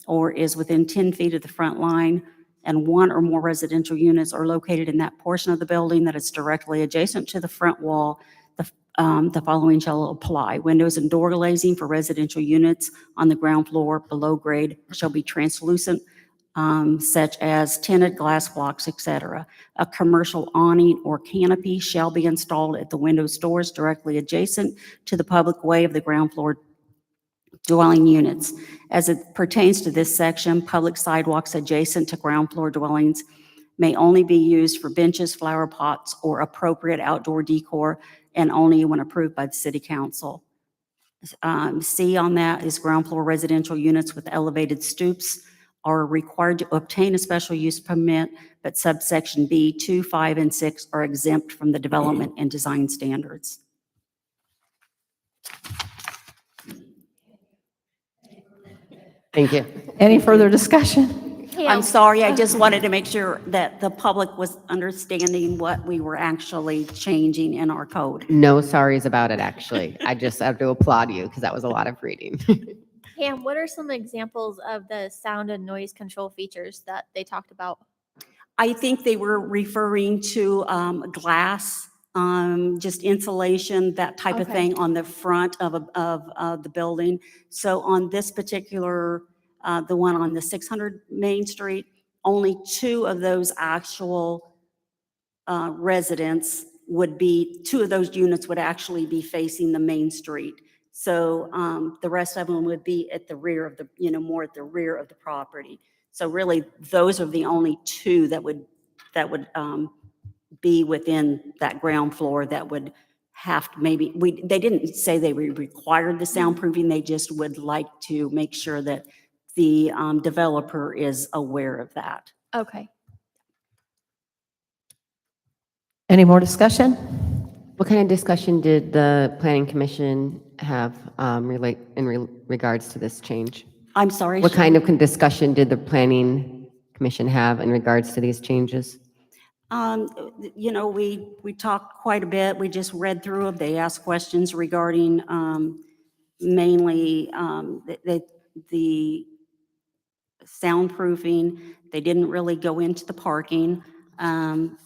or is within 10 feet of the front line and one or more residential units are located in that portion of the building that is directly adjacent to the front wall, the following shall apply. Windows and door glazing for residential units on the ground floor below grade shall be translucent, such as tinted glass blocks, etc. A commercial awning or canopy shall be installed at the windows doors directly adjacent to the public way of the ground floor dwelling units. As it pertains to this section, public sidewalks adjacent to ground floor dwellings may only be used for benches, flower pots, or appropriate outdoor decor, and only when approved by the city council. C on that is ground floor residential units with elevated stoops are required to obtain a special use permit, but subsection B, 2, 5, and 6 are exempt from the development and design standards. Thank you. Any further discussion? I'm sorry, I just wanted to make sure that the public was understanding what we were actually changing in our code. No sorries about it, actually. I just have to applaud you because that was a lot of reading. Pam, what are some examples of the sound and noise control features that they talked about? I think they were referring to glass, just insulation, that type of Okay. thing on the front of the building. So on this particular, the one on the 600 Main Street, only 2 of those actual residents would be, 2 of those units would actually be facing the main street. So the rest of them would be at the rear of the, more at the rear of the property. So really, those are the only 2 that would be within that ground floor that would have to maybe, they didn't say they required the soundproofing, they just would like to make sure that the developer is aware of that. Okay. Any more discussion? What kind of discussion did the planning commission have regards to this change? I'm sorry? What kind of discussion did the planning commission have in regards to these changes? We talked quite a bit. We just read through them. They asked questions regarding mainly the soundproofing. They didn't really go into the parking. And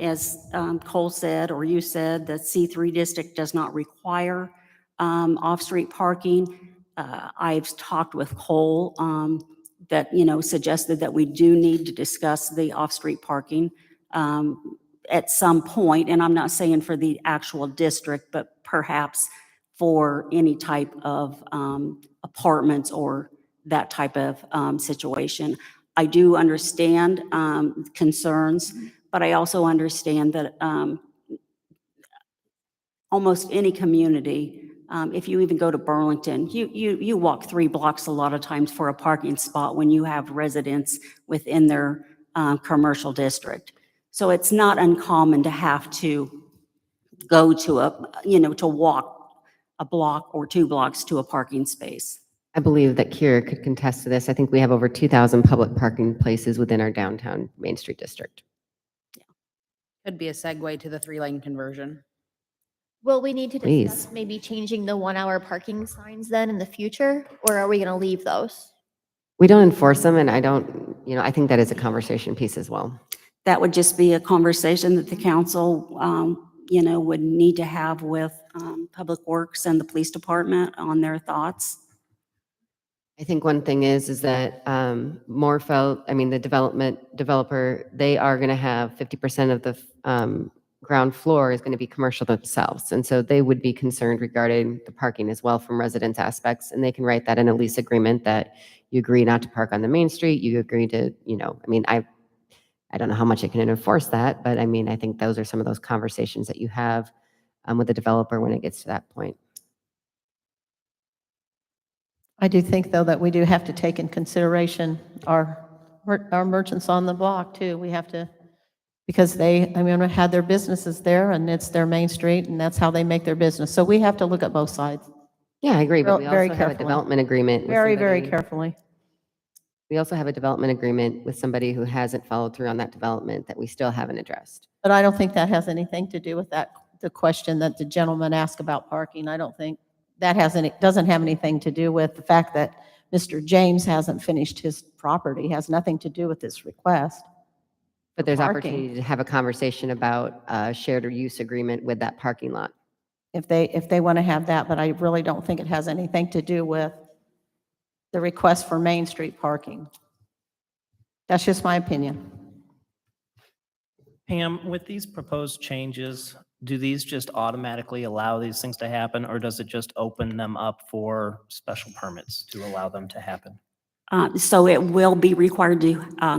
as Cole said, or you said, the C3 district does not require off-street parking. I've talked with Cole that, suggested that we do need to discuss the off-street parking at some point, and I'm not saying for the actual district, but perhaps for any type of apartments or that type of situation. I do understand concerns, but I also understand that almost any community, if you even go to Burlington, you walk 3 blocks a lot of times for a parking spot when you have residents within their commercial district. So it's not uncommon to have to go to to walk a block or 2 blocks to a parking space. I believe that Kira could contest to this. I think we have over 2,000 public parking places within our downtown Main Street district. Could be a segue to the 3-lane conversion. Will we need to Please. discuss maybe changing the 1-hour parking signs then in the future, or are we going to leave those? We don't enforce them, and I don't, I think that is a conversation piece as well. That would just be a conversation that the council, would need to have with Public Works and the police department on their thoughts. I think one thing is that the developer, they are going to have 50% of the ground floor is going to be commercial themselves. And so they would be concerned regarding the parking as well from residents aspects. And they can write that in a lease agreement that you agree not to park on the main street. You agree to, I don't know how much I can enforce that, but I think those are some of those conversations that you have with the developer when it gets to that point. I do think, though, that we do have to take in consideration our merchants on the block, too. We have to, because they had their businesses there, and it's their main street, and that's how they make their business. So we have to look at both sides. Yeah, I agree, but we Very also have a carefully. development agreement. with Very, very somebody- carefully. We also have a development agreement with somebody who hasn't followed through on that development that we still haven't addressed. But I don't think that has anything to do with the question that the gentleman asked about parking. I don't think that doesn't have anything to do with the fact that Mr. James hasn't finished his property, has nothing to do with this request. But there's Parking. opportunity to have a conversation about a shared or use agreement with that parking lot. If they want to have that, but I really don't think it has anything to do with the request for Main Street parking. That's just my opinion. Pam, with these proposed changes, do these just automatically allow these things to happen, or does it just open them up for special permits to allow them to happen? So it will be required to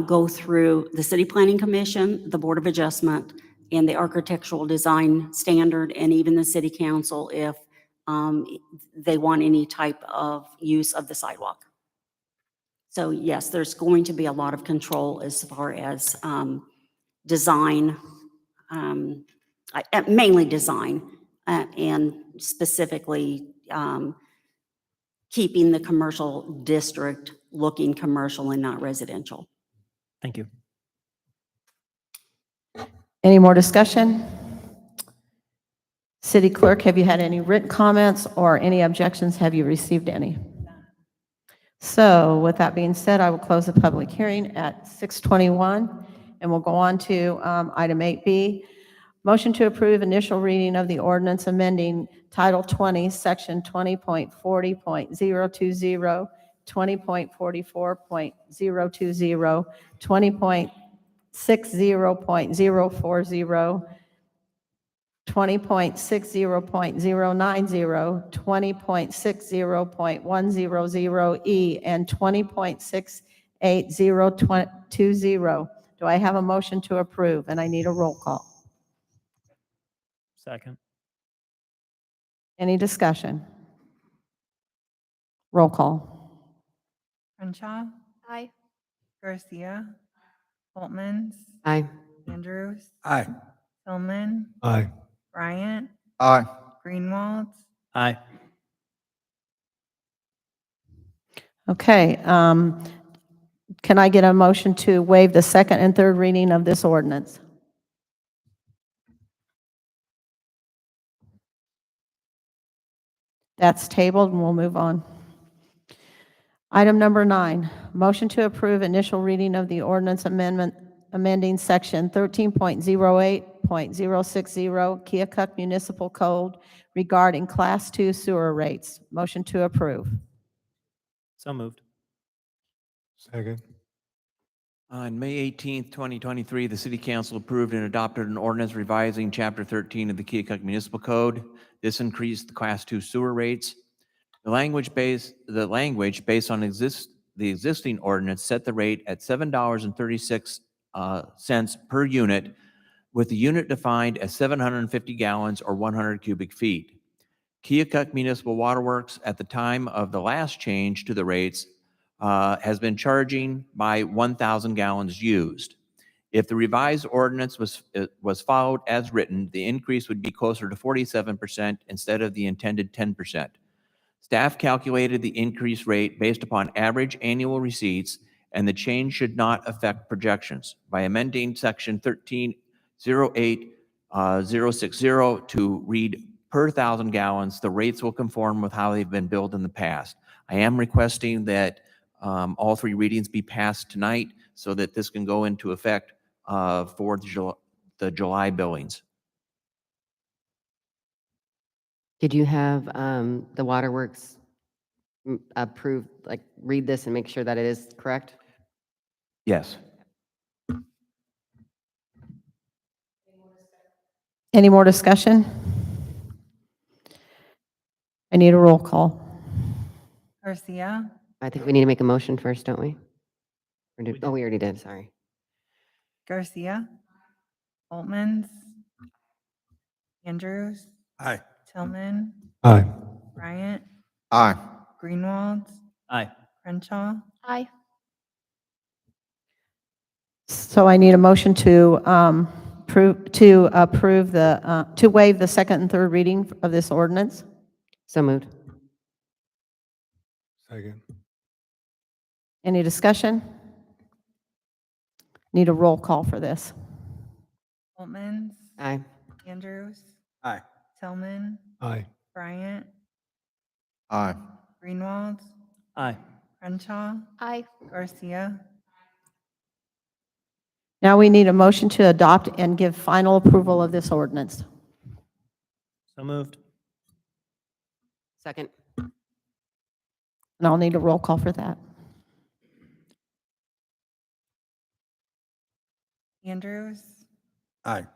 go through the City Planning Commission, the Board of Adjustment, and the Architectural Design Standard, and even the City Council if they want any type of use of the sidewalk. So yes, there's going to be a lot of control as far as design, mainly design, and specifically keeping the commercial district looking commercial and not residential. Thank you. Any more discussion? City Clerk, have you had any written comments or any objections? Have you received any? So with that being said, I will close the public hearing at 6:21, and we'll go on to item 8B. Motion to approve initial reading of the ordinance amending Title 20, Section 20.40.020, 20.44.020, 20.60.040, 20.60.090, 20.60.100E, and 20.68020. Do I have a motion to approve? And I need a roll call. Second. Any discussion? Roll call. Crenshaw, Aye. Garcia, Holtmans, Aye. Andrews, Aye. Tillman, Aye. Bryant, Aye. Greenwald, Aye. Okay. Can I get a motion to waive the second and third reading of this ordinance? That's tabled, and we'll move on. Item number 9, motion to approve initial reading of the ordinance amending section 13.08.060 Keokuk Municipal Code regarding Class 2 sewer rates. Motion to approve. So moved. Second. On May 18th, 2023, the City Council approved and adopted an ordinance revising Chapter 13 of the Keokuk Municipal Code. This increased the Class 2 sewer rates. The language based on the existing ordinance set the rate at $7.36 per unit, with the unit defined as 750 gallons or 100 cubic feet. Keokuk Municipal Waterworks, at the time of the last change to the rates, has been charging by 1,000 gallons used. If the revised ordinance was followed as written, the increase would be closer to 47% instead of the intended 10%. Staff calculated the increase rate based upon average annual receipts, and the change should not affect projections. By amending Section 13.08.060 to read per 1,000 gallons, the rates will conform with how they've been billed in the past. I am requesting that all 3 readings be passed tonight so that this can go into effect for the July billings. Did you have the waterworks approve, like, read this and make sure that it is correct? Yes. Any more discussion? I need a roll call. Garcia, I think we need to make a motion first, don't we? Oh, we already did, sorry. Garcia, Holtmans, Andrews, Aye. Tillman, Aye. Bryant, Aye. Greenwald, Aye. Crenshaw, Aye. So I need a motion to to waive the second and third reading of this ordinance. So moved. Second. Any discussion? Need a roll call for this. Holtmans, Aye. Andrews, Aye. Tillman, Aye. Bryant, Aye. Greenwald, Aye. Crenshaw, Aye. Garcia, Now we need a motion to adopt and give final approval of this ordinance. So moved. Second. And I'll need a roll call for that. Andrews, Aye.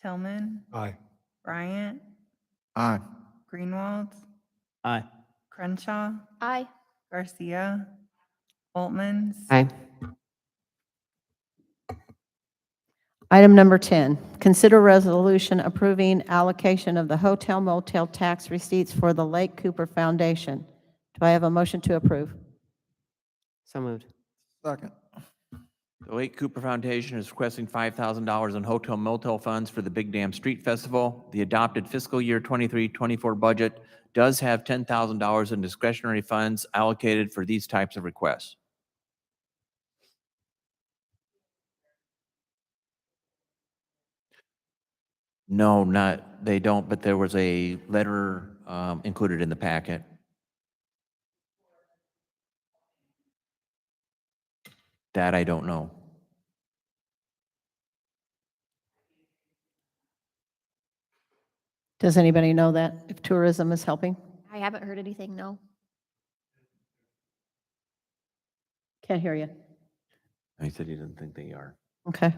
Tillman, Aye. Bryant, Aye. Greenwald, Aye. Crenshaw, Aye. Garcia, Oltmans, Aye. Item number 10, consider resolution approving allocation of the hotel motel tax receipts for the Lake Cooper Foundation. Do I have a motion to approve? So moved. Second. The Lake Cooper Foundation is requesting $5,000 in hotel motel funds for the Big Dam Street Festival. The adopted fiscal year 23-24 budget does have $10,000 in discretionary funds allocated for these types of requests. No, they don't, but there was a letter included in the packet. That I don't know. Does anybody know that, if tourism is helping? I haven't heard anything, no. Can't hear you. He said he didn't think they are. Okay.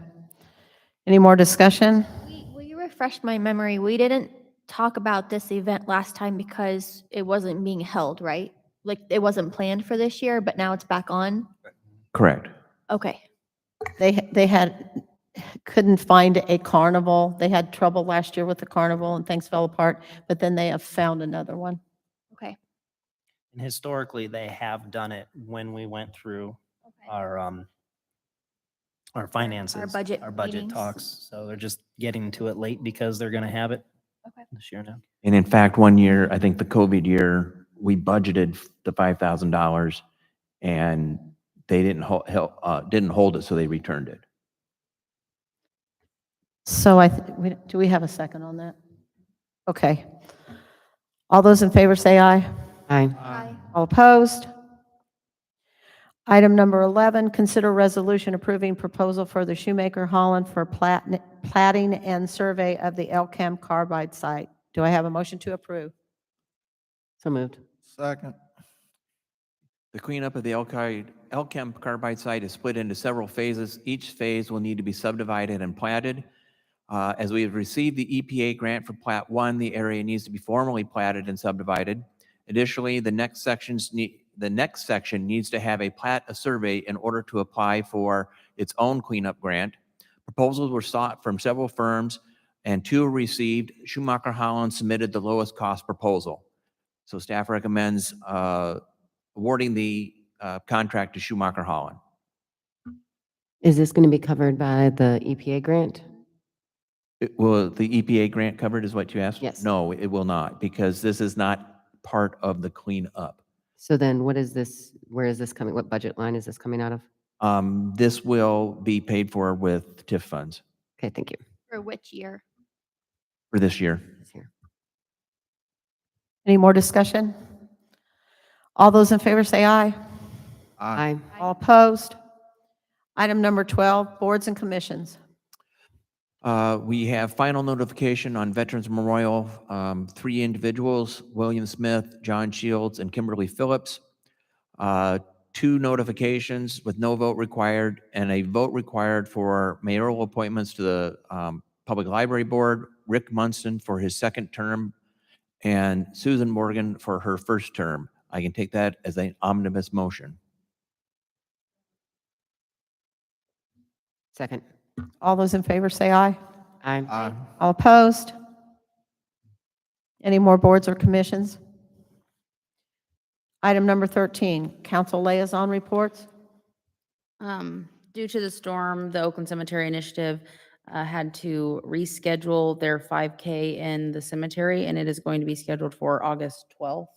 Any more discussion? Will you refresh my memory? We didn't talk about this event last time because it wasn't being held, right? Like, it wasn't planned for this year, but now it's back on? Correct. Okay. Couldn't find a carnival. They had trouble last year with the carnival and things fell apart, but then they have found another one. Okay. And historically, they have done it when we went through Okay. our finances. budget Our budget meetings. talks. So they're just getting to it late because they're gonna have it Okay. this year now. And in fact, one year, I think the COVID year, we budgeted the $5,000 and they didn't hold it, so they returned it. So do we have a second on that? Okay. All those in favor say aye. Aye. Aye. All opposed? Item number 11, consider resolution approving proposal for the Shoemaker Holland for platting and survey of the Elkham Carbide site. Do I have a motion to approve? So moved. Second. The cleanup of the Elkham Carbide site is split into several phases. Each phase will need to be subdivided and platted. As we have received the EPA grant for Plat 1, the area needs to be formally platted and subdivided. Additionally, the next section needs to have a plat survey in order to apply for its own cleanup grant. Proposals were sought from several firms, and 2 were received. Schumacher Holland submitted the lowest cost proposal. So staff recommends awarding the contract to Schumacher Holland. Is this going to be covered by the EPA grant? Will the EPA grant covered is what you asked? Yes. No, it will not, because this is not part of the cleanup. So then what is this, where is this coming, what budget line is this coming out of? This will be paid for with TIF funds Okay, thank you. For which year? for this year. This here. Any more discussion? All those in favor say aye. Aye. All opposed? Item number 12, boards and commissions. We have final notification on Veterans Memorial, 3 individuals, William Smith, John Shields, and Kimberly Phillips. 2 notifications with no vote required, and a vote required for mayoral appointments to the Public Library Board, Rick Munson for his 2nd term, and Susan Morgan for her 1st term. I can take that as an omnibus motion. Second. All those in favor say aye. Aye. All opposed? Any more boards or commissions? Item number 13, council liaison reports. Due to the storm, the Oakland Cemetery Initiative had to reschedule their 5K in the cemetery, and it is going to be scheduled for August 12th.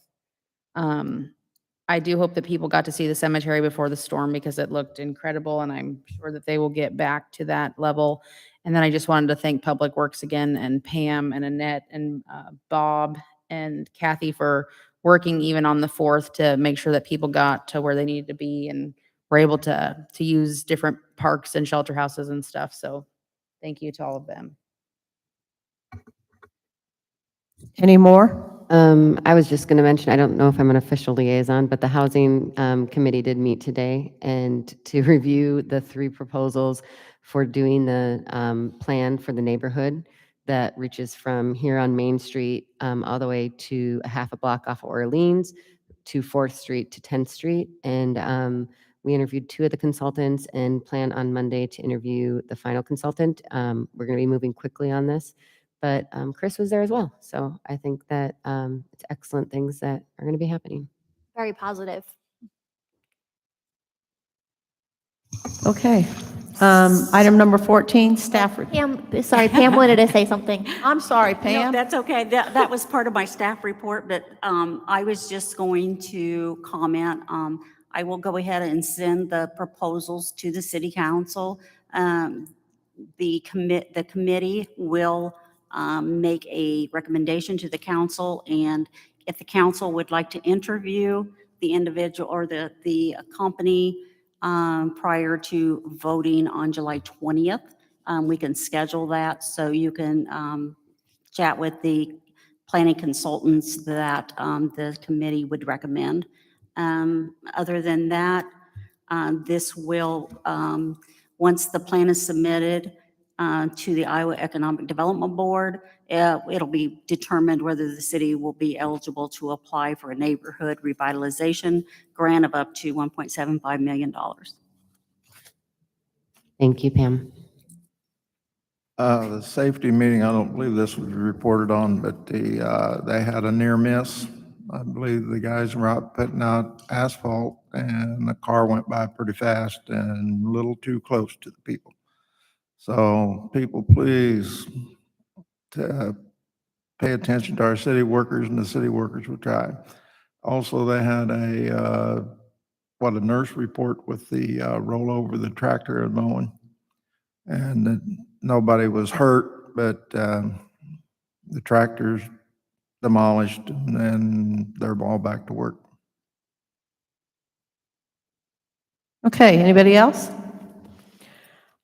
I do hope that people got to see the cemetery before the storm because it looked incredible, and I'm sure that they will get back to that level. And then I just wanted to thank Public Works again, and Pam and Annette and Bob and Kathy for working even on the 4th to make sure that people got to where they needed to be and were able to use different parks and shelter houses and stuff. So thank you to all of them. Any more? I was just going to mention, I don't know if I'm an official liaison, but the Housing Committee did meet today and to review the 3 proposals for doing the plan for the neighborhood that reaches from here on Main Street all the way to a half a block off of Orleans to 4th Street to 10th Street. And we interviewed 2 of the consultants and plan on Monday to interview the final consultant. We're going to be moving quickly on this. But Chris was there as well. So I think that it's excellent things that are going to be happening. Very positive. Okay. Item number 14, staff report. Pam, sorry, Pam wanted to say something. I'm sorry, No, Pam. that's okay. That was part of my staff report, but I was just going to comment. I will go ahead and send the proposals to the city council. The committee will make a recommendation to the council, and if the council would like to interview the individual or the company prior to voting on July 20th, we can schedule that so you can chat with the planning consultants that the committee would recommend. Other than that, this will, once the plan is submitted to the Iowa Economic Development Board, it'll be determined whether the city will be eligible to apply for a neighborhood revitalization grant of up to $1.75 million. Thank you, Pam. The safety meeting, I don't believe this was reported on, but they had a near miss. I believe the guys were out putting out asphalt and the car went by pretty fast and a little too close to the people. So people, please pay attention to our city workers, and the city workers will try. Also, they had a nurse report with the rollover the tractor and mowing. And nobody was hurt, but the tractor's demolished and they're all back to work. Okay, anybody else?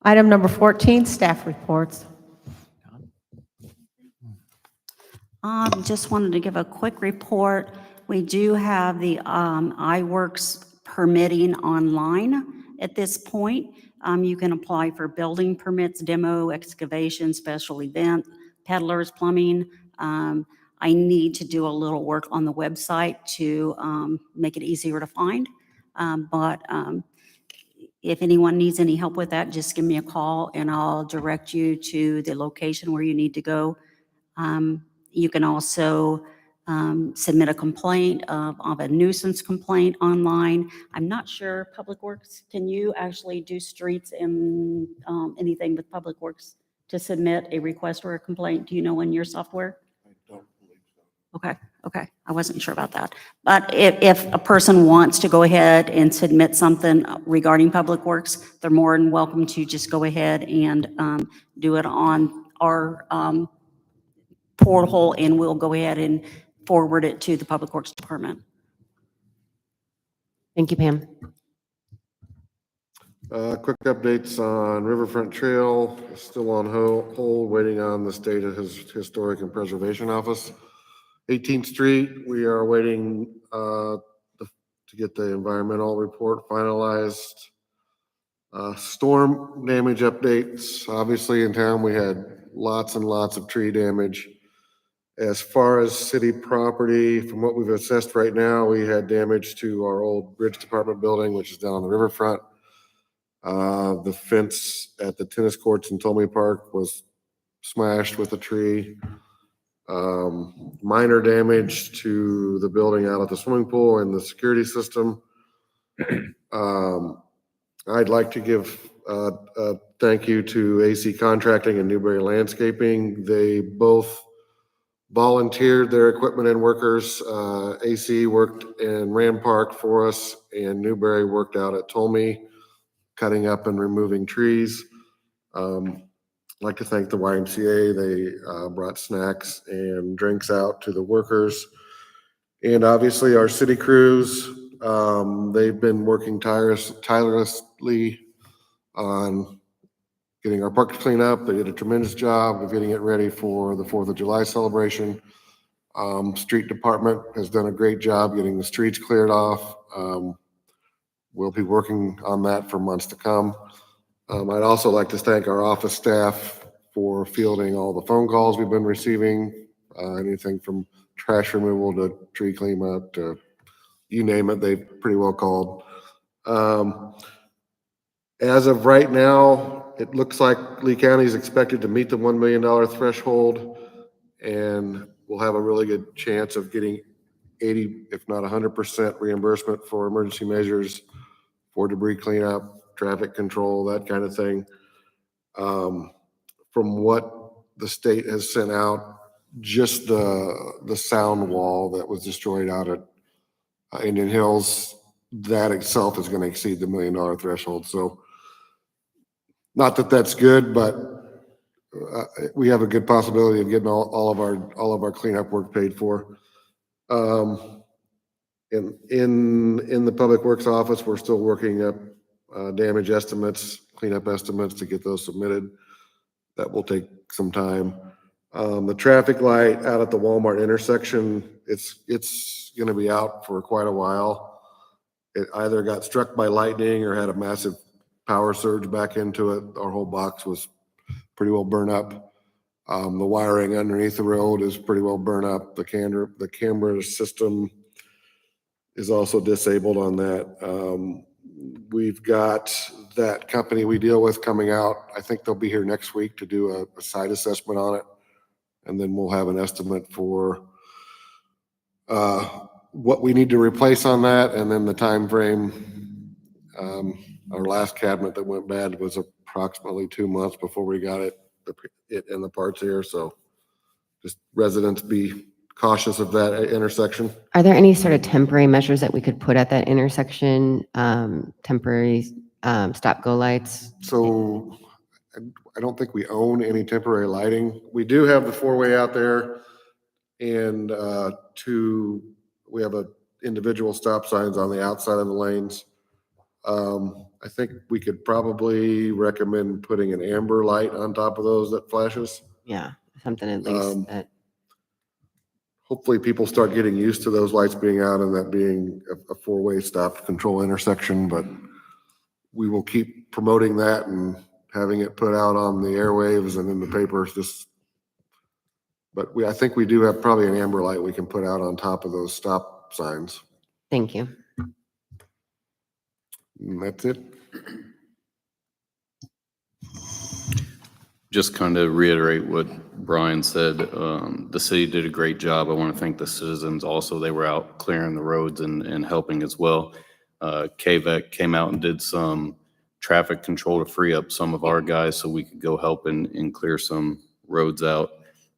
Item number 14, staff reports. Just wanted to give a quick report. We do have the iWorks permitting online at this point. You can apply for building permits, demo, excavation, special event, peddlers, plumbing. I need to do a little work on the website to make it easier to find. But if anyone needs any help with that, just give me a call and I'll direct you to the location where you need to go. You can also submit a complaint of a nuisance complaint online. I'm not sure, Public Works, can you actually do streets and anything with Public Works to submit a request or a complaint? Do you know in your software? I don't believe so. Okay, I wasn't sure about that. But if a person wants to go ahead and submit something regarding Public Works, they're more than welcome to just go ahead and do it on our portal, and we'll go ahead and forward it to the Public Works Department. Thank you, Pam. Quick updates on Riverfront Trail, still on hold, waiting on the State of Historic and Preservation Office. 18th Street, we are waiting to get the environmental report finalized. Storm damage updates. Obviously in town, we had lots and lots of tree damage. As far as city property, from what we've assessed right now, we had damage to our old Bridge Department building, which is down on the riverfront. The fence at the tennis courts in Tommy Park was smashed with a tree. Minor damage to the building out at the swimming pool and the security system. I'd like to give a thank you to AC Contracting and Newberry Landscaping. They both volunteered their equipment and workers. AC worked in Ram Park for us, and Newberry worked out at Tolmy, cutting up and removing trees. I'd like to thank the YMCA. They brought snacks and drinks out to the workers. And obviously our city crews, they've been working tirelessly on getting our parks cleaned up. They did a tremendous job of getting it ready for the 4th of July celebration. Street department has done a great job getting the streets cleared off. We'll be working on that for months to come. I'd also like to thank our office staff for fielding all the phone calls we've been receiving, anything from trash removal to tree cleanup to you name it, they've pretty well called. As of right now, it looks like Lee County is expected to meet the $1 million threshold, and we'll have a really good chance of getting 80, if not 100% reimbursement for emergency measures, for debris cleanup, traffic control, that kind of thing. From what the state has sent out, just the sound wall that was destroyed out at Indian Hills, that itself is going to exceed the $1 million threshold. So not that that's good, but we have a good possibility of getting all of our cleanup work paid for. In the Public Works office, we're still working up damage estimates, cleanup estimates to get those submitted. That will take some time. The traffic light out at the Walmart intersection, it's going to be out for quite a while. It either got struck by lightning or had a massive power surge back into it. Our whole box was pretty well burned up. The wiring underneath the road is pretty well burned up. The camera system is also disabled on that. We've got that company we deal with coming out. I think they'll be here next week to do a site assessment on it. And then we'll have an estimate for what we need to replace on that, and then the time frame. Our last cabinet that went bad was approximately 2 months before we got it and the parts here. So just residents be cautious of that intersection. Are there any sort of temporary measures that we could put at that intersection? Temporary stop-go lights? So I don't think we own any temporary lighting. We do have the four-way out there, and we have individual stop signs on the outside of the lanes. I think we could probably recommend putting an amber light on top of those that flashes. Yeah, something at least that. Hopefully people start getting used to those lights being out and that being a four-way stop control intersection, but we will keep promoting that and having it put out on the airwaves and in the papers. But I think we do have probably an amber light we can put out on top of those stop signs. Thank you. And that's it. Just kind of reiterate what Brian said. The city did a great job. I want to thank the citizens also. They were out clearing the roads and helping as well. KVEC came out and did some traffic control to free up some of our guys so we could go help and clear some roads out.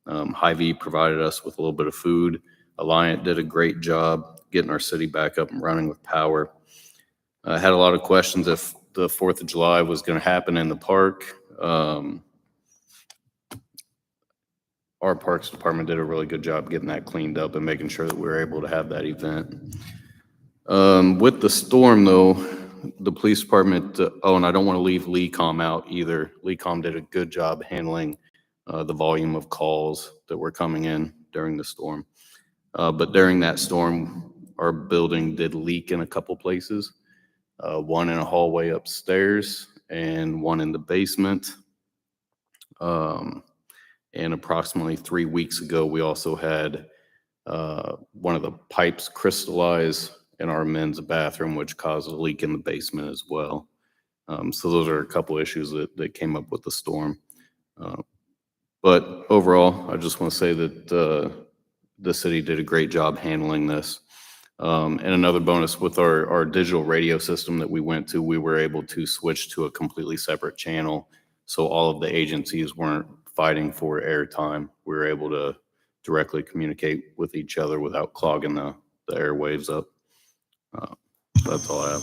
Hy-Vee provided us with a little bit of food. Alliant did a great job getting our city back up and running with power. I had a lot of questions if the 4th of July was going to happen in the park. Our Parks Department did a really good job getting that cleaned up and making sure that we were able to have that event. With the storm, though, the police department, and I don't want to leave LECOM out either. LECOM did a good job handling the volume of calls that were coming in during the storm. But during that storm, our building did leak in a couple places. One in a hallway upstairs and one in the basement. And approximately 3 weeks ago, we also had one of the pipes crystallize in our men's bathroom, which caused a leak in the basement as well. So those are a couple issues that came up with the storm. But overall, I just want to say that the city did a great job handling this. And another bonus with our digital radio system that we went to, we were able to switch to a completely separate channel. So all of the agencies weren't fighting for airtime. We were able to directly communicate with each other without clogging the airwaves up. That's all I have.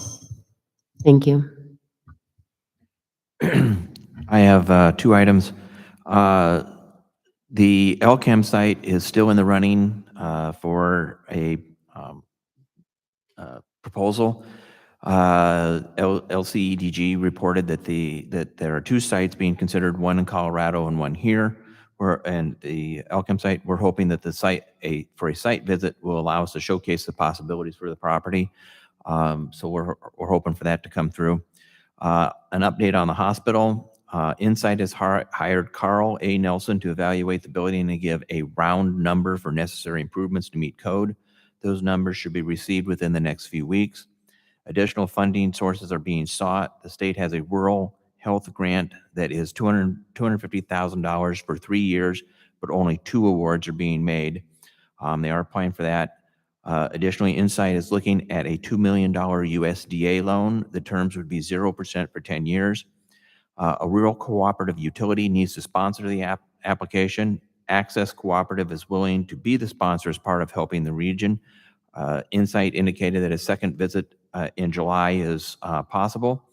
Thank you. I have 2 items. The LCAM site is still in the running for a proposal. LCEDG reported that there are 2 sites being considered, one in Colorado and one here. And the Elkham site, we're hoping that the site for a site visit will allow us to showcase the possibilities for the property. So we're hoping for that to come through. An update on the hospital. Insight has hired Carl A. Nelson to evaluate the building and give a round number for necessary improvements to meet code. Those numbers should be received within the next few weeks. Additional funding sources are being sought. The state has a rural health grant that is $250,000 for 3 years, but only 2 awards are being made. They are applying for that. Additionally, Insight is looking at a $2 million USDA loan. The terms would be 0% for 10 years. A rural cooperative utility needs to sponsor the application. Access Cooperative is willing to be the sponsor as part of helping the region. Insight indicated that a second visit in July is possible.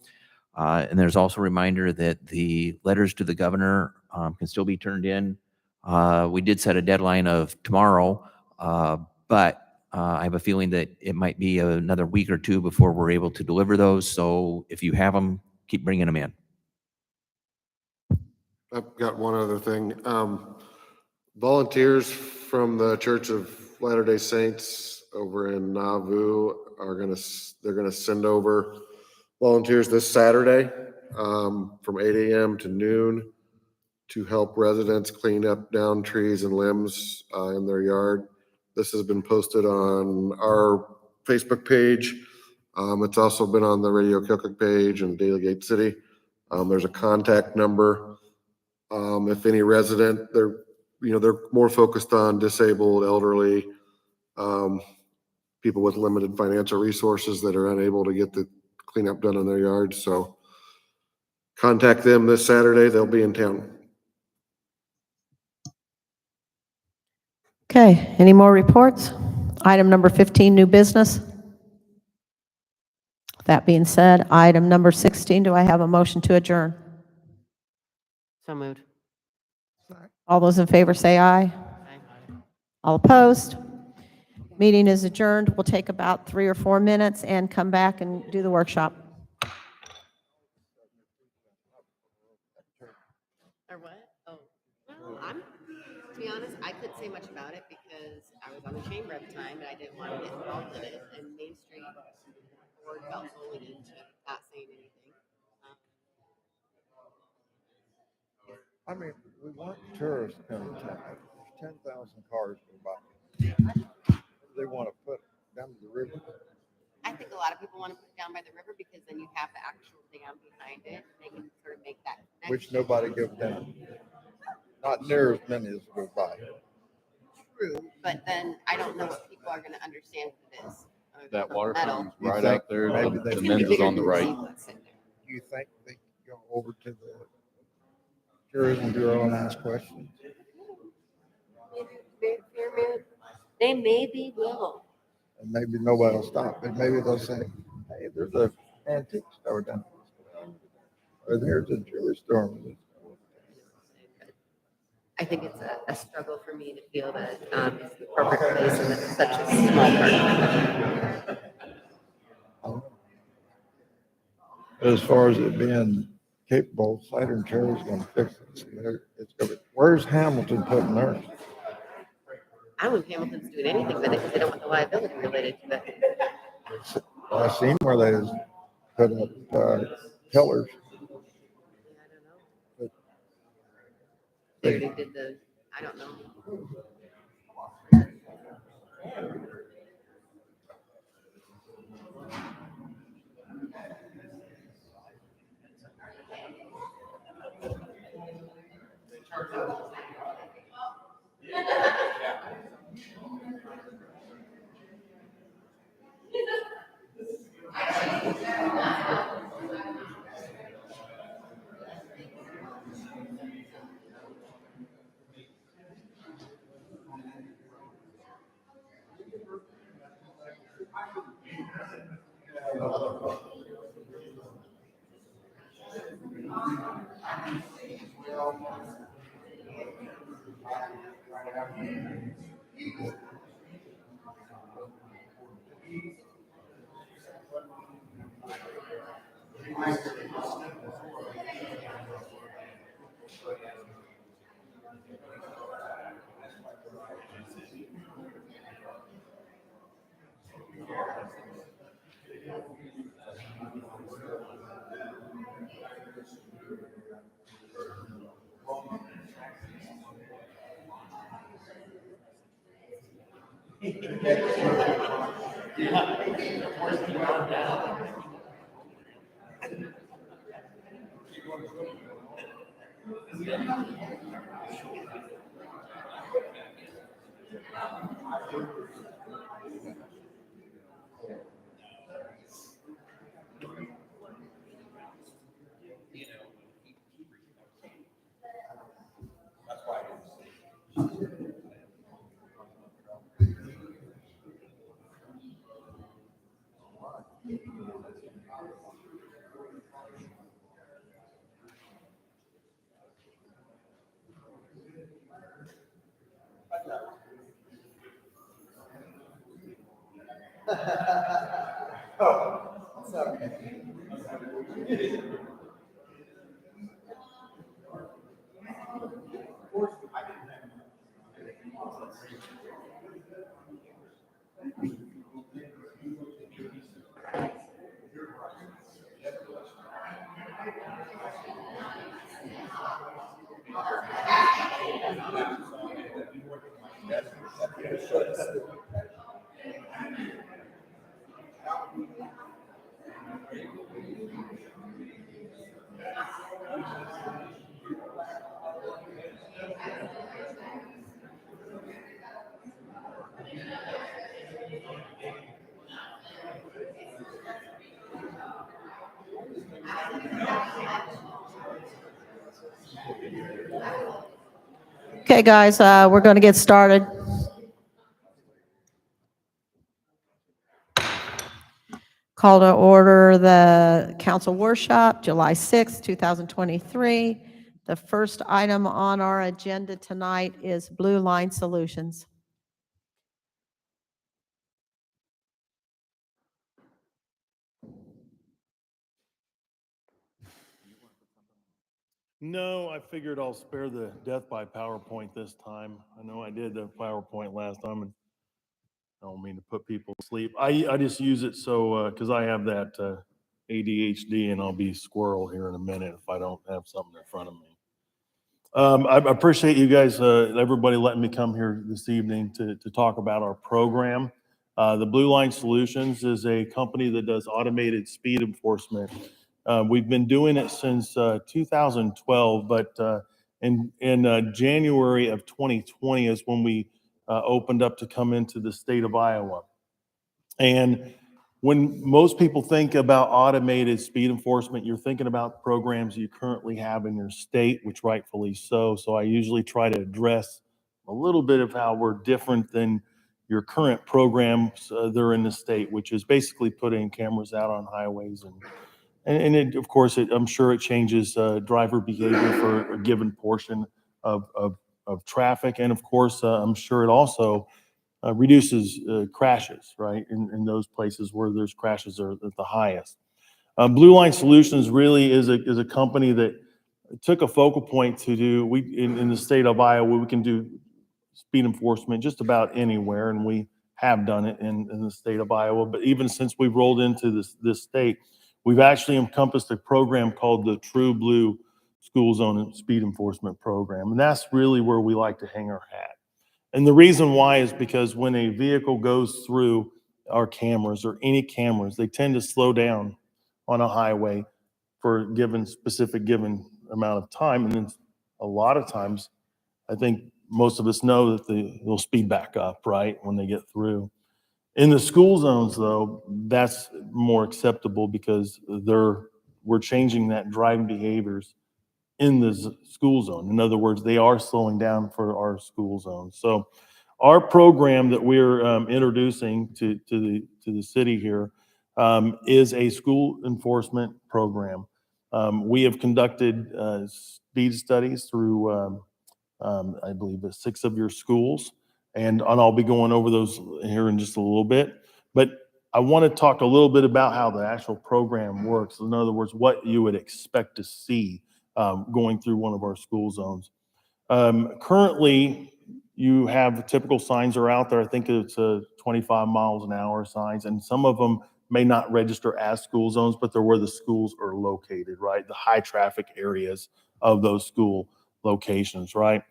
And there's also a reminder that the letters to the governor can still be turned in. We did set a deadline of tomorrow, but I have a feeling that it might be another week or 2 before we're able to deliver those. So if you have them, keep bringing them in. I've got one other thing. Volunteers from the Church of Latter-day Saints over in Nauvoo they're gonna send over volunteers this Saturday from 8 a.m. to noon to help residents clean up down trees and limbs in their yard. This has been posted on our Facebook page. It's also been on the Radio Keokuk page and Daily Gate City. There's a contact number. If any resident, they're more focused on disabled, elderly, people with limited financial resources that are unable to get the cleanup done in their yards. So contact them this Saturday. They'll be in town. Okay, any more reports? Item number 15, new business. That being said, item number 16, do I have a motion to adjourn? So moved. All those in favor say aye. All opposed? Meeting is adjourned. We'll take about 3 or 4 minutes and come back and do the workshop. Or what? Oh, well, to be honest, I couldn't say much about it because I was on the chamber at the time and I didn't want to get involved in it. And Main Street board felt bullied into not saying anything. I mean, we want tourists coming to town. There's 10,000 cars go by. They want to put down to the river. I think a lot of people want to put it down by the river because then you have the actual dam behind it. They can sort of make that connection. Which nobody goes down. Not near as many as go by. True, but then I don't know what people are going to understand with this. That waterfront's You right think out there. maybe The they- men's is on the right. Do you think they can go over to the tourism bureau and ask questions? They maybe will. And maybe nobody will stop, but maybe they'll say, hey, there's a antique store down there. Or there's a jewelry store. I think it's a struggle for me to feel that it's the perfect place and it's such a small part. As far as it being capable, Cider and Cherry is going to fix it. Where's Hamilton putting theirs? I don't know if Hamilton's doing anything with it because they don't want the liability related to it. I seen where they just put up pillars. They already did the, I don't know. Okay, guys, we're going to get started. Call to order the council workshop, July 6th, 2023. The first item on our agenda tonight is Blue Line Solutions. No, I figured I'll spare the death by PowerPoint this time. I know I did the PowerPoint last time, and I don't mean to put people to sleep. I just use it so, because I have that ADHD, and I'll be squirrel here in a minute if I don't have something in front of me. I appreciate you guys, everybody letting me come here this evening to talk about our program. The Blue Line Solutions is a company that does automated speed enforcement. We've been doing it since 2012, but in January of 2020 is when we opened up to come into the state of Iowa. And when most people think about automated speed enforcement, you're thinking about programs you currently have in your state, which rightfully so. So I usually try to address a little bit of how we're different than your current programs that are in the state, which is basically putting cameras out on highways. And it, of course, I'm sure it changes driver behavior for a given portion of traffic. And of course, I'm sure it also reduces crashes, right, in those places where there's crashes are at the highest. Blue Line Solutions really is a company that took a focal point to do, in the state of Iowa, we can do speed enforcement just about anywhere, and we have done it in the state of Iowa. But even since we've rolled into this state, we've actually encompassed a program called the True Blue School Zone Speed Enforcement Program. And that's really where we like to hang our hat. And the reason why is because when a vehicle goes through our cameras or any cameras, they tend to slow down on a highway for a given amount of time. And then a lot of times, I think most of us know that they'll speed back up, right, when they get through. In the school zones, though, that's more acceptable because we're changing that driving behaviors in the school zone. In other words, they are slowing down for our school zones. So our program that we're introducing to the city here is a school enforcement program. We have conducted speed studies through, I believe, 6 of your schools, and I'll be going over those here in just a little bit. But I want to talk a little bit about how the actual program works. In other words, what you would expect to see going through one of our school zones. Currently, you have typical signs are out there. I think it's 25 miles an hour signs, and some of them may not register as school zones, but they're where the schools are located, right? The high traffic areas of those school locations, right?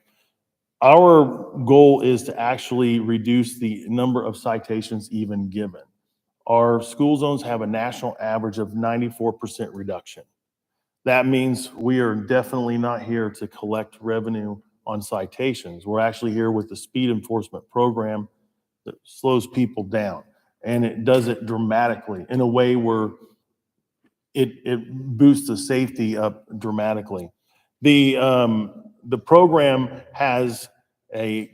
Our goal is to actually reduce the number of citations even given. Our school zones have a national average of 94% reduction. That means we are definitely not here to collect revenue on citations. We're actually here with the speed enforcement program that slows people down. And it does it dramatically in a way where it boosts the safety up dramatically. The program has a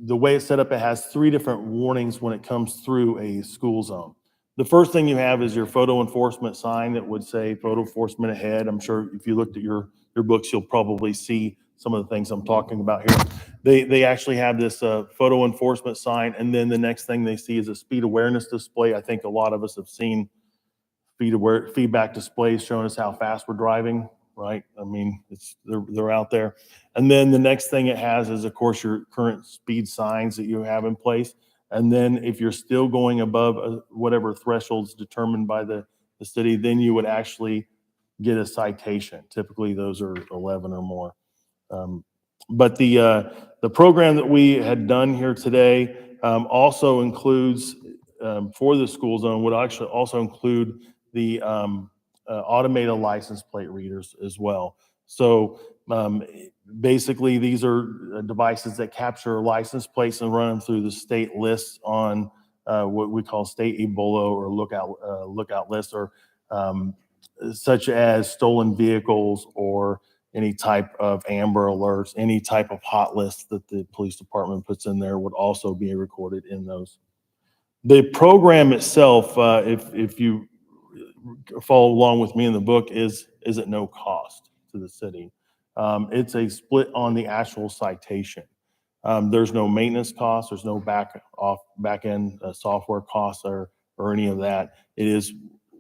the way it's set up, it has 3 different warnings when it comes through a school zone. The first thing you have is your photo enforcement sign that would say photo enforcement ahead. I'm sure if you looked at your books, you'll probably see some of the things I'm talking about here. They actually have this photo enforcement sign, and then the next thing they see is a speed awareness display. I think a lot of us have seen feedback displays showing us how fast we're driving, right? I mean, they're out there. And then the next thing it has is, of course, your current speed signs that you have in place. And then if you're still going above whatever thresholds determined by the city, then you would actually get a citation. Typically, those are 11 or more. But the program that we had done here today also includes, for the school zone, would actually also include the automated license plate readers as well. So basically, these are devices that capture license plates and run them through the state lists on what we call state Ebola or lookout lists, or such as stolen vehicles or any type of Amber Alerts, any type of hot list that the police department puts in there would also be recorded in those. The program itself, if you follow along with me in the book, is at no cost to the city. It's a split on the actual citation. There's no maintenance costs, there's no back end software costs or any of that. It is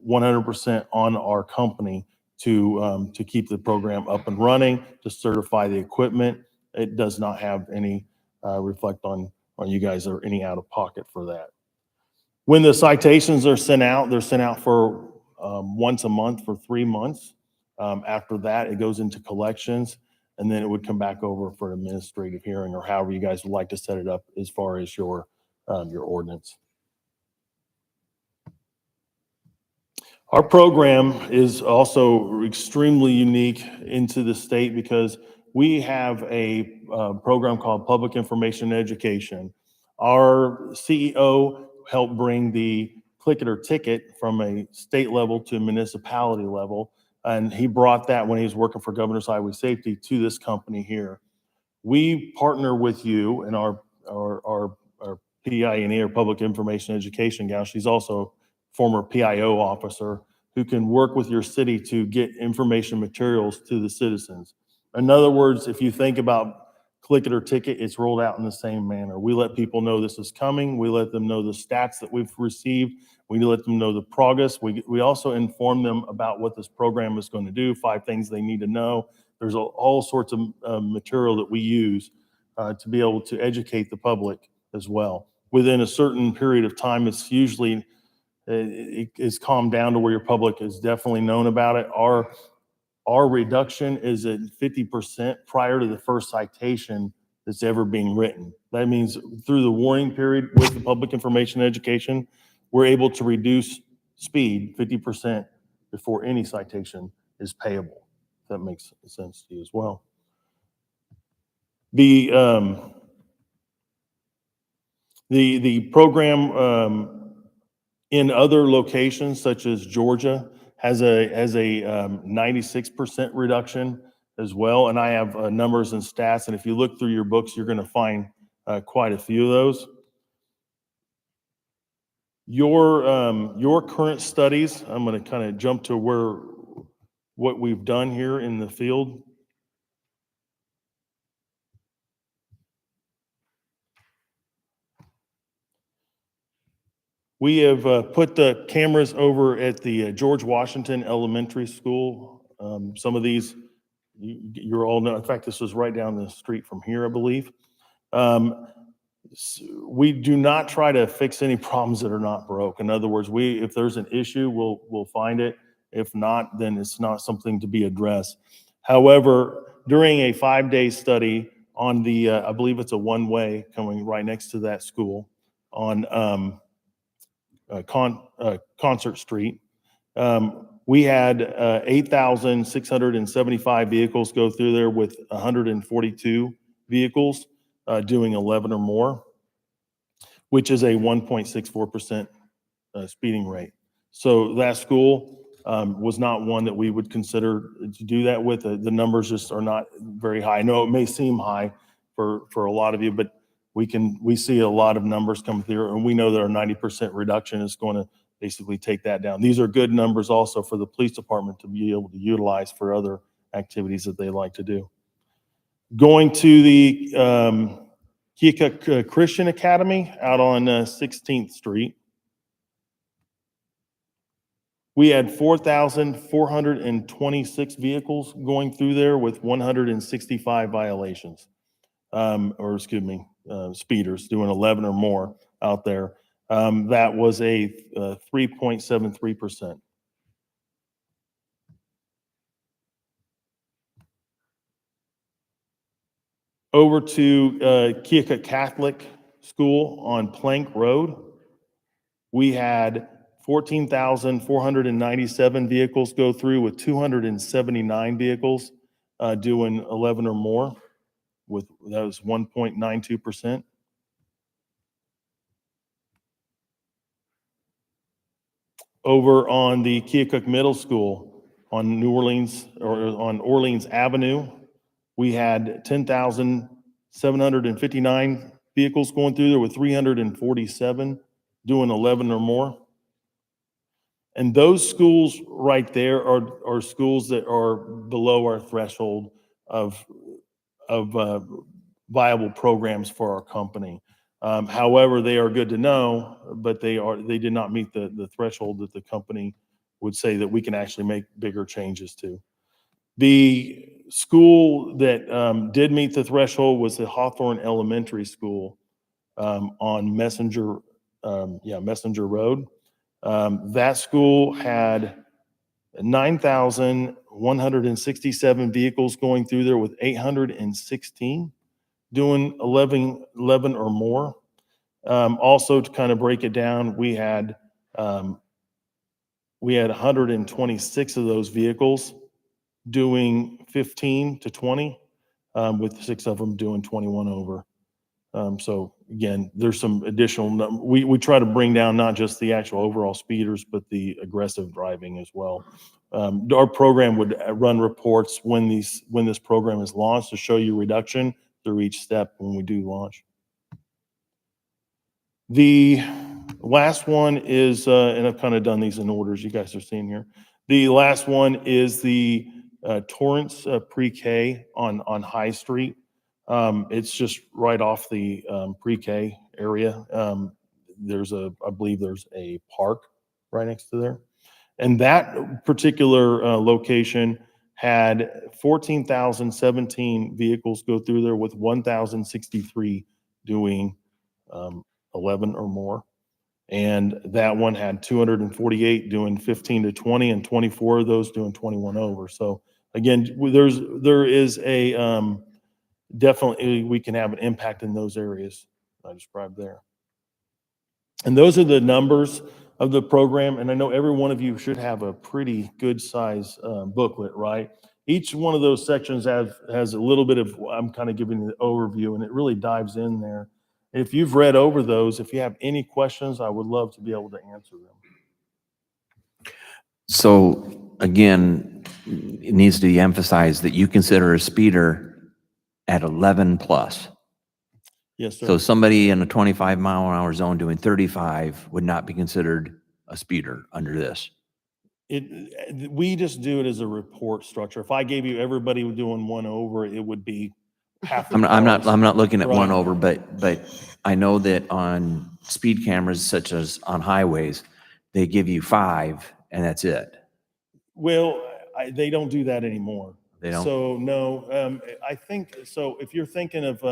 100% on our company to keep the program up and running, to certify the equipment. It does not have any reflect on you guys or any out of pocket for that. When the citations are sent out, they're sent out for once a month for 3 months. After that, it goes into collections, and then it would come back over for an administrative hearing, or however you guys would like to set it up as far as your ordinance. Our program is also extremely unique into the state because we have a program called Public Information Education. Our CEO helped bring the click it or ticket from a state level to a municipality level, and he brought that when he was working for Governor's Highway Safety to this company here. We partner with you and our PIE, or Public Information Education gal. She's also former PIO officer who can work with your city to get information materials to the citizens. In other words, if you think about click it or ticket, it's rolled out in the same manner. We let people know this is coming. We let them know the stats that we've received. We let them know the progress. We also inform them about what this program is going to do, 5 things they need to know. There's all sorts of material that we use to be able to educate the public as well. Within a certain period of time, it's usually it's calmed down to where your public is definitely known about it. Our reduction is at 50% prior to the first citation that's ever being written. That means through the warning period with the public information education, we're able to reduce speed 50% before any citation is payable. If that makes sense to you as well. The program in other locations such as Georgia has a 96% reduction as well. And I have numbers and stats. And if you look through your books, you're going to find quite a few of those. Your current studies, I'm going to kind of jump to what we've done here in the field. We have put the cameras over at the George Washington Elementary School. Some of these, you're all know. In fact, this is right down the street from here, I believe. We do not try to fix any problems that are not broke. In other words, if there's an issue, we'll find it. If not, then it's not something to be addressed. However, during a 5-day study on the, I believe it's a one-way coming right next to that school on Concert Street, we had 8,675 vehicles go through there with 142 vehicles doing 11 or more, which is a 1.64% speeding rate. So that school was not one that we would consider to do that with. The numbers just are not very high. I know it may seem high for a lot of you, but we see a lot of numbers come through, and we know that our 90% reduction is going to basically take that down. These are good numbers also for the police department to be able to utilize for other activities that they like to do. Going to the Keokuk Christian Academy out on 16th Street. We had 4,426 vehicles going through there with 165 violations, speeders doing 11 or more out there. That was a 3.73%. Over to Keokuk Catholic School on Plank Road. We had 14,497 vehicles go through with 279 vehicles doing 11 or more. That was 1.92%. Over on the Keokuk Middle School on Orleans Avenue, we had 10,759 vehicles going through there with 347 doing 11 or more. And those schools right there are schools that are below our threshold of viable programs for our company. However, they are good to know, but they did not meet the threshold that the company would say that we can actually make bigger changes to. The school that did meet the threshold was the Hawthorne Elementary School on Messenger Road. That school had 9,167 vehicles going through there with 816 doing 11 or more. Also, to kind of break it down, we had 126 of those vehicles doing 15 to 20, with 6 of them doing 21 over. So again, there's some additional, we try to bring down not just the actual overall speeders, but the aggressive driving as well. Our program would run reports when this program is launched to show you reduction through each step when we do launch. The last one is, and I've kind of done these in orders you guys are seeing here. The last one is the Torrance Pre-K on High Street. It's just right off the pre-K area. I believe there's a park right next to there. And that particular location had 14,017 vehicles go through there with 1,063 doing 11 or more. And that one had 248 doing 15 to 20 and 24 of those doing 21 over. So again, there is a, definitely we can have an impact in those areas I described there. And those are the numbers of the program. And I know every one of you should have a pretty good size booklet, right? Each one of those sections has a little bit of, I'm kind of giving you the overview, and it really dives in there. If you've read over those, if you have any questions, I would love to be able to answer them. So again, it needs to be emphasized that you consider a speeder at 11 plus. Yes, sir. So somebody in a 25-mile-an-hour zone doing 35 would not be considered a speeder under this. We just do it as a report structure. If I gave you everybody doing 1 over, it would be half the I'm not cars. looking at one Right. over, but I know that on speed cameras such as on highways, they give you 5 and that's it. Well, they don't do that anymore. They don't? So no, I think, so if you're thinking of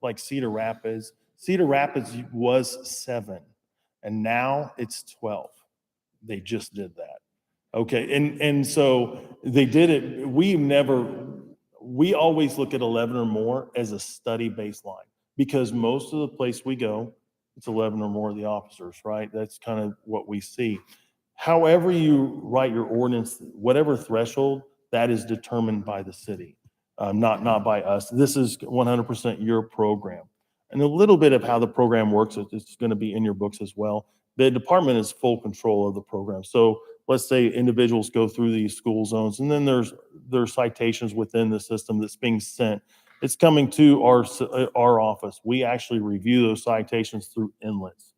like Cedar Rapids was 7 and now it's 12. They just did that. Okay, and so they did it, we always look at 11 or more as a study baseline because most of the place we go, it's 11 or more of the officers, right? That's kind of what we see. However you write your ordinance, whatever threshold, that is determined by the city, not by us. This is 100% your program. And a little bit of how the program works, it's going to be in your books as well. The department is full control of the program. So let's say individuals go through these school zones, and then there's citations within the system that's being sent. It's coming to our office. We actually review those citations through inlets,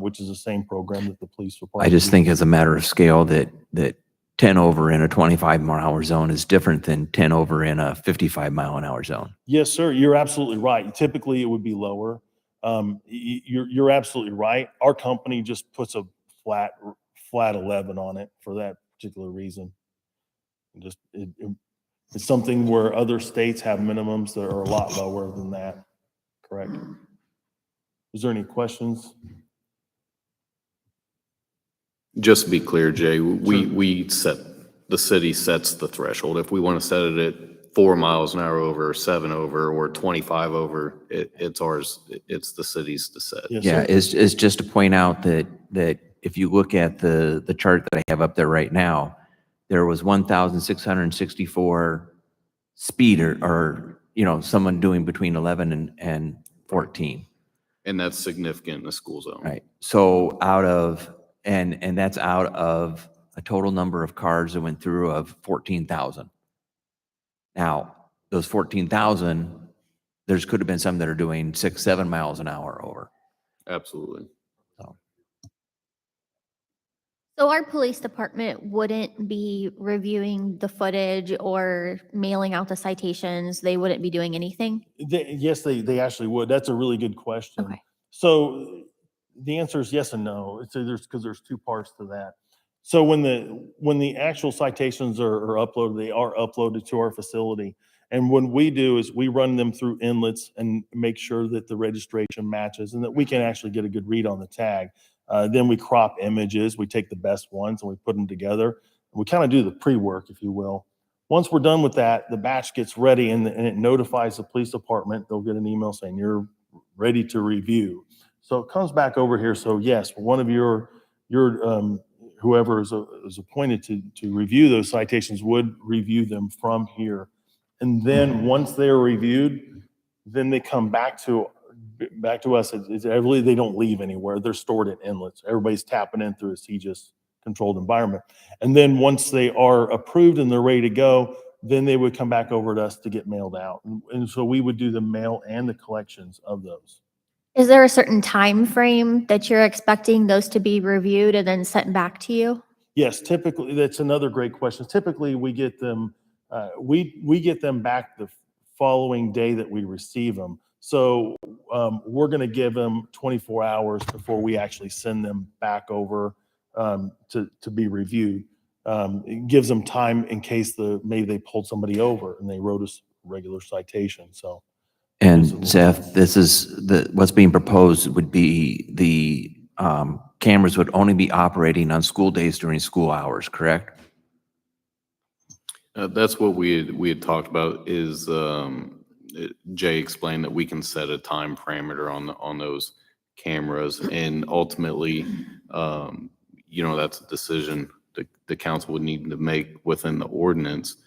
which is the same program that the police department. I just think uses. as a matter of scale that 10 over in a 25-mile-an-hour zone is different than 10 over in a 55-mile-an-hour zone. Yes, sir. You're absolutely right. Typically, it would be lower. You're absolutely right. Our company just puts a flat 11 on it for that particular reason. It's something where other states have minimums that are a lot lower than that. Correct. Is there any questions? Just to be clear, Jay, the city sets the threshold. If we want to set it at 4 miles an hour over, 7 over, or 25 over, it's ours. It's the city's to set. Yes, Yeah, sir. it's just to point out that if you look at the chart that I have up there right now, there was 1,664 speeder or, someone doing between 11 and 14. And that's significant in a school zone. Right. So and that's out of a total number of cars that went through of 14,000. Now, those 14,000, there's could have been some that are doing 6, 7 miles an hour over. Absolutely. So our police department wouldn't be reviewing the footage or mailing out the citations. They wouldn't be doing anything? Yes, they actually would. That's a really good question. Okay. So the answer is yes and no. Because there's 2 parts to that. So when the actual citations are uploaded, they are uploaded to our facility. And what we do is we run them through inlets and make sure that the registration matches and that we can actually get a good read on the tag. Then we crop images. We take the best ones and we put them together. We kind of do the pre-work, if you will. Once we're done with that, the batch gets ready and it notifies the police department. They'll get an email saying you're ready to review. So it comes back over here. So yes, one of your whoever is appointed to review those citations would review them from here. And then once they're reviewed, then they come back to us. They don't leave anywhere. They're stored in inlets. Everybody's tapping in through a CGIS controlled environment. And then once they are approved and they're ready to go, then they would come back over to us to get mailed out. And so we would do the mail and the collections of those. Is there a certain time frame that you're expecting those to be reviewed and then sent back to you? Yes, typically, that's another great question. Typically, we get them, we get them back the following day that we receive them. So we're going to give them 24 hours before we actually send them back over to be reviewed. It gives them time in case maybe they pulled somebody over and they wrote us a regular citation. So. And Seth, what's being proposed would be the cameras would only be operating on school days during school hours, correct? That's what we had talked about. Is Jay explained that we can set a time parameter on those cameras, and ultimately, that's a decision the council would need to make within the ordinance.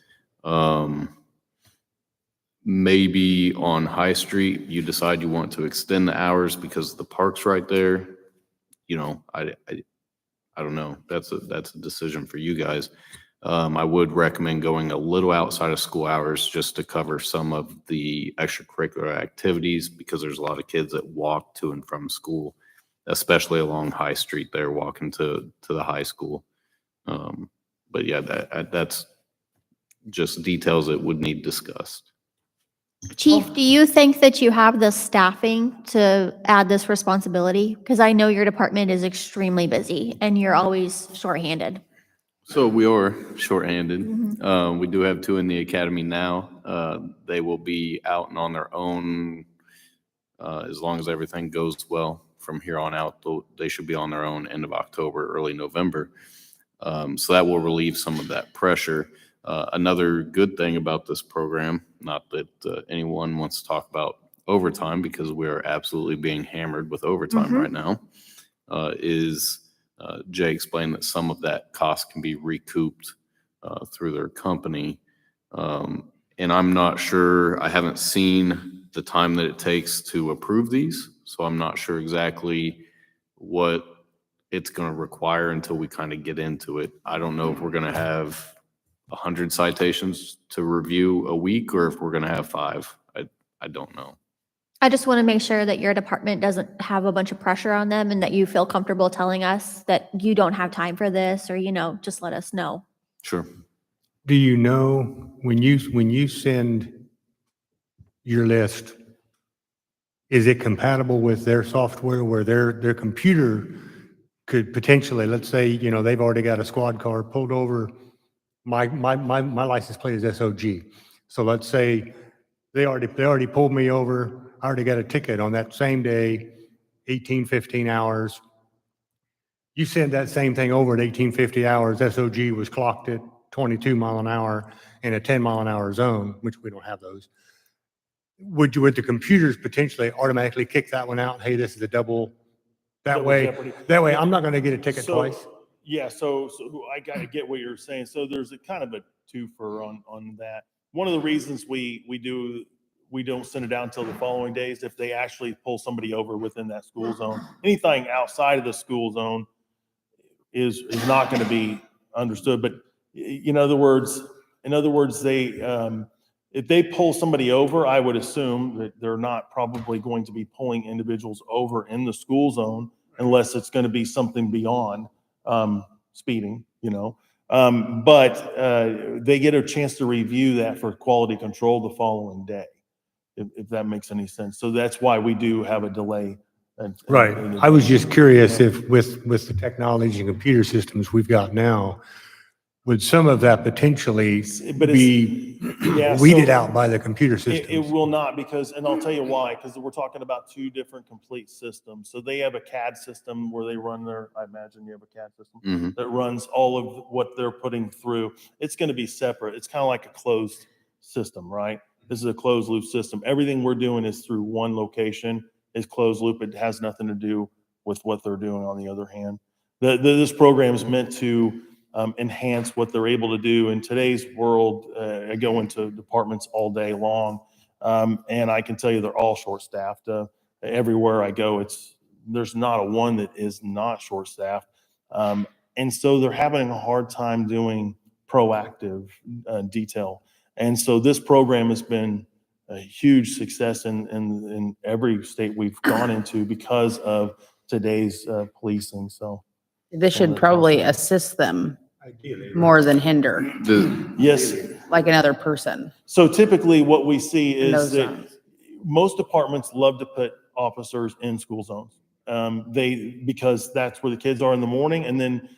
Maybe on High Street, you decide you want to extend the hours because the park's right there. I don't know. That's a decision for you guys. I would recommend going a little outside of school hours just to cover some of the extracurricular activities because there's a lot of kids that walk to and from school, especially along High Street there, walking to the high school. But yeah, that's just details that would need discussed. Chief, do you think that you have the staffing to add this responsibility? Because I know your department is extremely busy and you're always shorthanded. So we are shorthanded. Mhm. We do have two in the academy now. They will be out and on their own as long as everything goes well from here on out. They should be on their own end of October, early November. So that will relieve some of that pressure. Another good thing about this program, not that anyone wants to talk about overtime because we are absolutely being hammered with overtime right now, is Jay explained that some of that cost can be recouped through their company. And I'm not sure, I haven't seen the time that it takes to approve these, so I'm not sure exactly what it's going to require until we kind of get into it. I don't know if we're going to have 100 citations to review a week or if we're going to have 5. I don't know. I just want to make sure that your department doesn't have a bunch of pressure on them and that you feel comfortable telling us that you don't have time for this or, just let us know. Sure. Do you know when you send your list, is it compatible with their software where their computer could potentially, let's say, they've already got a squad car pulled over. My license plate is SOG. So let's say they already pulled me over. I already got a ticket on that same day, 18-15 hours. You send that same thing over at 18-50 hours. SOG was clocked at 22 mile an hour in a 10 mile an hour zone, which we don't have those. Would the computers potentially automatically kick that one out? Hey, this is a double. That way, I'm not going to get a ticket twice. Yeah, so I got to get what you're saying. So there's a kind of a twofer on that. One of the reasons we don't send it out until the following days if they actually pull somebody over within that school zone. Anything outside of the school zone is not going to be understood. But in other words, they if they pull somebody over, I would assume that they're not probably going to be pulling individuals over in the school zone unless it's going to be something beyond speeding, but they get a chance to review that for quality control the following day, if that makes any sense. So that's why we do have a delay. Right. I was just curious if with the technology and computer systems we've got now, would some of that potentially be weeded out by the computer It systems? will not and I'll tell you why, because we're talking about two different complete systems. So they have a CAD system where they run I imagine you have a CAD system that runs all of what they're putting through. It's going to be separate. It's kind of like a closed system, right? This is a closed loop system. Everything we're doing is through one location. It's closed loop. It has nothing to do with what they're doing on the other hand. This program is meant to enhance what they're able to do in today's world. I go into departments all day long, and I can tell you they're all short-staffed. Everywhere I go, there's not a one that is not short-staffed, and so they're having a hard time doing proactive detail. And so this program has been a huge success in every state we've gone into because of today's policing. So This should probably assist them more than hinder, yes, like another person. So typically what we see In is those that zones. most departments love to put officers in school zones. Because that's where the kids are in the morning, and then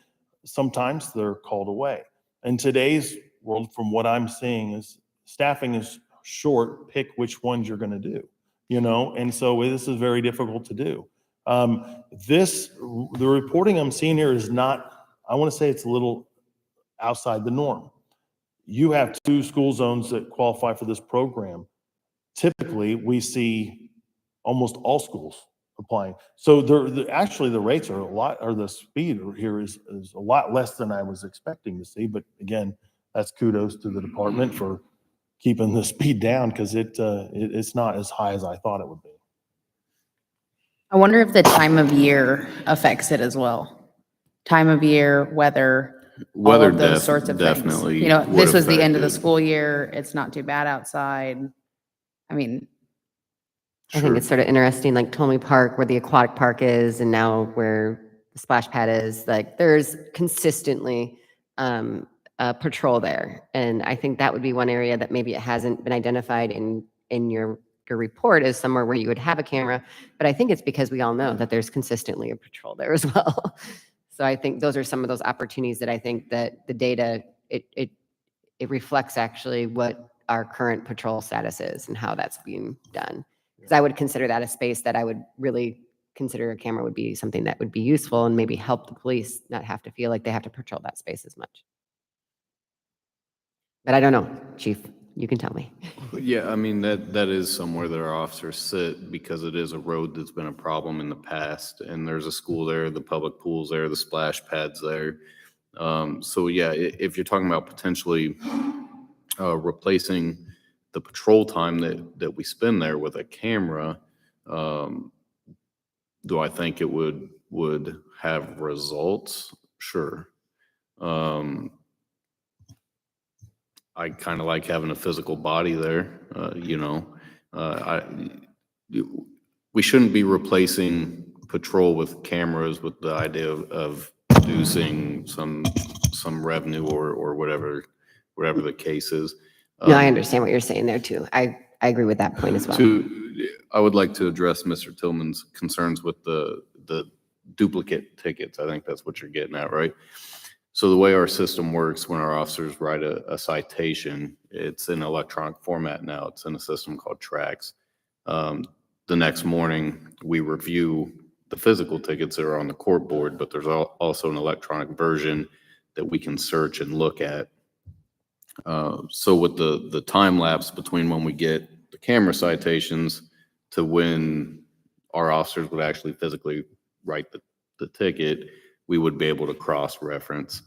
sometimes they're called away. In today's world, from what I'm seeing, is staffing is short. Pick which ones you're going to do, and so this is very difficult to do. The reporting I'm seeing here is not, I want to say it's a little outside the norm. You have 2 school zones that qualify for this program. Typically, we see almost all schools applying. So actually the rates are the speed here is a lot less than I was expecting to see. But again, that's kudos to the department for keeping the speed down, because it's not as high as I thought it would be. I wonder if the time of year affects it as well. Time of year, weather, all of those sorts of things. Definitely This was the end of the affect it. school year. It's not too bad outside. I mean, I think it's sort of interesting, like Tolmy Park, where the aquatic park is, and now where the splash pad is, like there's consistently a patrol there. And I think that would be one area that maybe it hasn't been identified in in your report as somewhere where you would have a camera, but I think it's because we all know that there's consistently a patrol there as well. So I think those are some of those opportunities that I think that the data, it reflects actually what our current patrol status is and how that's being done. Because I would consider that a space that I would really consider a camera would be something that would be useful and maybe help the police not have to feel like they have to patrol that space as much. But I don't know, Chief, you can tell me. Yeah, I mean, that is somewhere that our officers sit because it is a road that's been a problem in the past. And there's a school there, the public pool's there, the splash pad's there. So yeah, if you're talking about potentially replacing the patrol time that we spend there with a camera, do I think it would have results? Sure. I kind of like having a physical body there, you know. We shouldn't be replacing patrol with cameras with the idea of producing some revenue or whatever the case is. No, I understand what you're saying there too. I agree with that point as well. I would like to address Mr. Tillman's concerns with the duplicate tickets. I think that's what you're getting at, right? So the way our system works, when our officers write a citation, it's in electronic format now. It's in a system called Trax. The next morning, we review the physical tickets that are on the court board, but there's also an electronic version that we can search and look at. So with the time lapse between when we get the camera citations to when our officers would actually physically write the ticket, we would be able to cross-reference.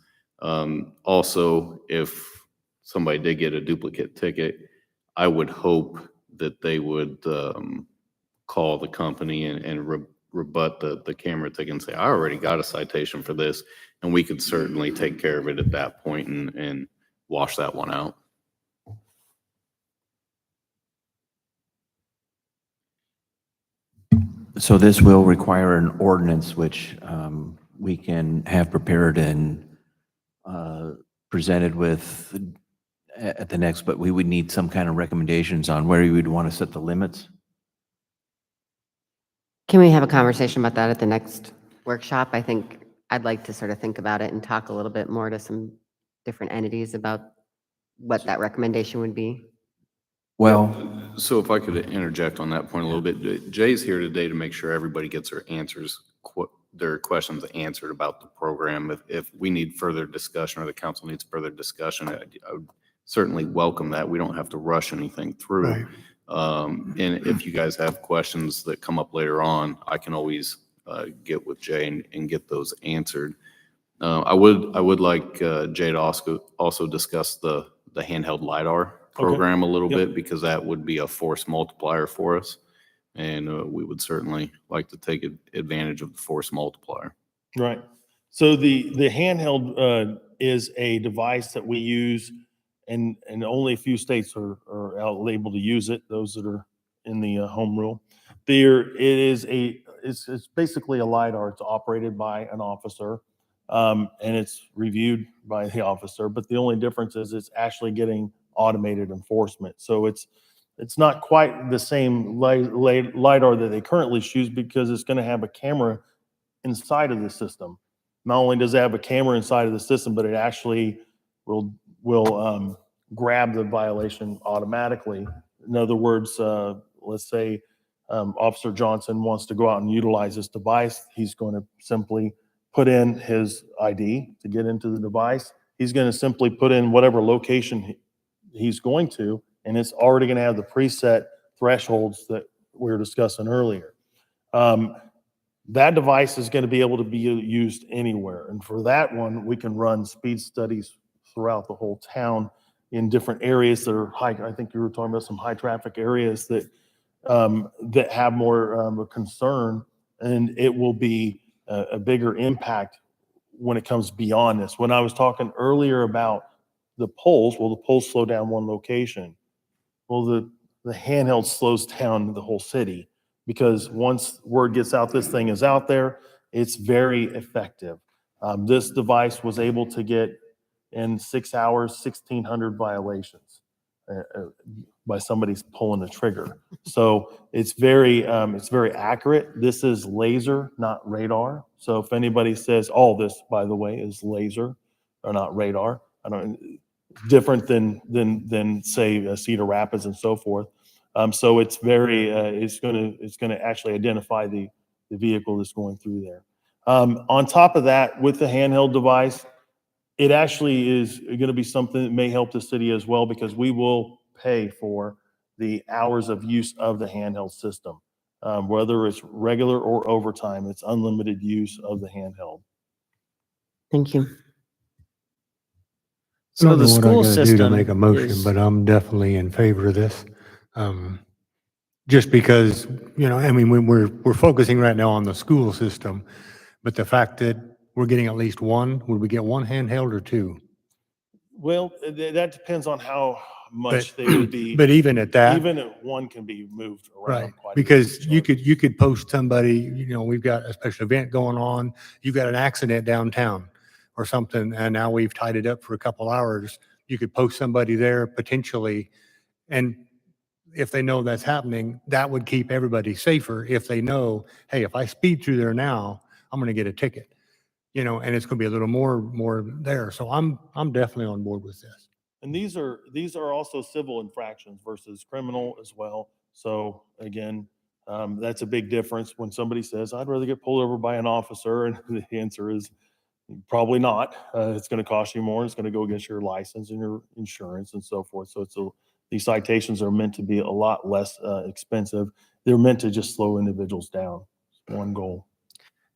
Also, if somebody did get a duplicate ticket, I would hope that they would call the company and rebut the camera ticket and say, I already got a citation for this, and we could certainly take care of it at that point and wash that one out. So this will require an ordinance, which we can have prepared and presented with at the next, but we would need some kind of recommendations on where you would want to set the limits. Can we have a conversation about that at the next workshop? I think I'd like to sort of think about it and talk a little bit more to some different entities about what that recommendation would be. Well, so if I could interject on that point a little bit, Jay's here today to make sure everybody gets their questions answered about the program. If we need further discussion or the council needs further discussion, I would certainly welcome that. We don't have to rush anything through. Right. And if you guys have questions that come up later on, I can always get with Jay and get those answered. I would like Jay to also discuss the handheld LiDAR program a little bit, because that would be a force multiplier for us. And we would certainly like to take advantage of the force multiplier. Right. So the handheld is a device that we use, and only a few states are able to use it, those that are in the home rule. It's basically a LiDAR. It's operated by an officer, and it's reviewed by the officer, but the only difference is it's actually getting automated enforcement. So it's not quite the same LiDAR that they currently use, because it's going to have a camera inside of the system. Not only does it have a camera inside of the system, but it actually will grab the violation automatically. In other words, let's say Officer Johnson wants to go out and utilize this device. He's going to simply put in his ID to get into the device. He's going to simply put in whatever location he's going to, and it's already going to have the preset thresholds that we were discussing earlier. That device is going to be able to be used anywhere. And for that one, we can run speed studies throughout the whole town in different areas that are high. I think you were talking about some high traffic areas that have more of a concern, and it will be a bigger impact when it comes beyond this. When I was talking earlier about the polls, well, the polls slow down one location. Well, the handheld slows down the whole city, because once word gets out this thing is out there, it's very effective. This device was able to get in 6 hours 1,600 violations. by somebody's pulling the trigger. So it's very accurate. This is laser, not radar. So if anybody says, all this, by the way, is laser or not radar, I don't, different than say Cedar Rapids and so forth. So it's very, it's gonna actually identify the vehicle that's going through there. On top of that, with the handheld device, it actually is going to be something that may help the city as well, because we will pay for the hours of use of the handheld system. Whether it's regular or overtime, it's unlimited use of the handheld. Thank you. I So don't the know what I school gotta do to make a system motion, is, but I'm definitely in favor of this. Just because, I mean, we're focusing right now on the school system, but the fact that we're getting at least one, would we get one handheld or two? Well, that depends on how much But, they would be. but even at that. Even at one can be moved Right, around quite a bit. because you could post somebody, we've got a special event going on, you've got an accident downtown or something, and now we've tied it up for a couple hours. You could post somebody there potentially, and if they know that's happening, that would keep everybody safer if they know, hey, if I speed through there now, I'm gonna get a ticket, and it's gonna be a little more there. So I'm definitely on board with this. And these are also civil infractions versus criminal as well. So again, that's a big difference when somebody says, I'd rather get pulled over by an officer. And the answer is probably not. It's going to cost you more. It's going to go against your license and your insurance and so forth. So these citations are meant to be a lot less expensive. They're meant to just slow individuals down. One goal.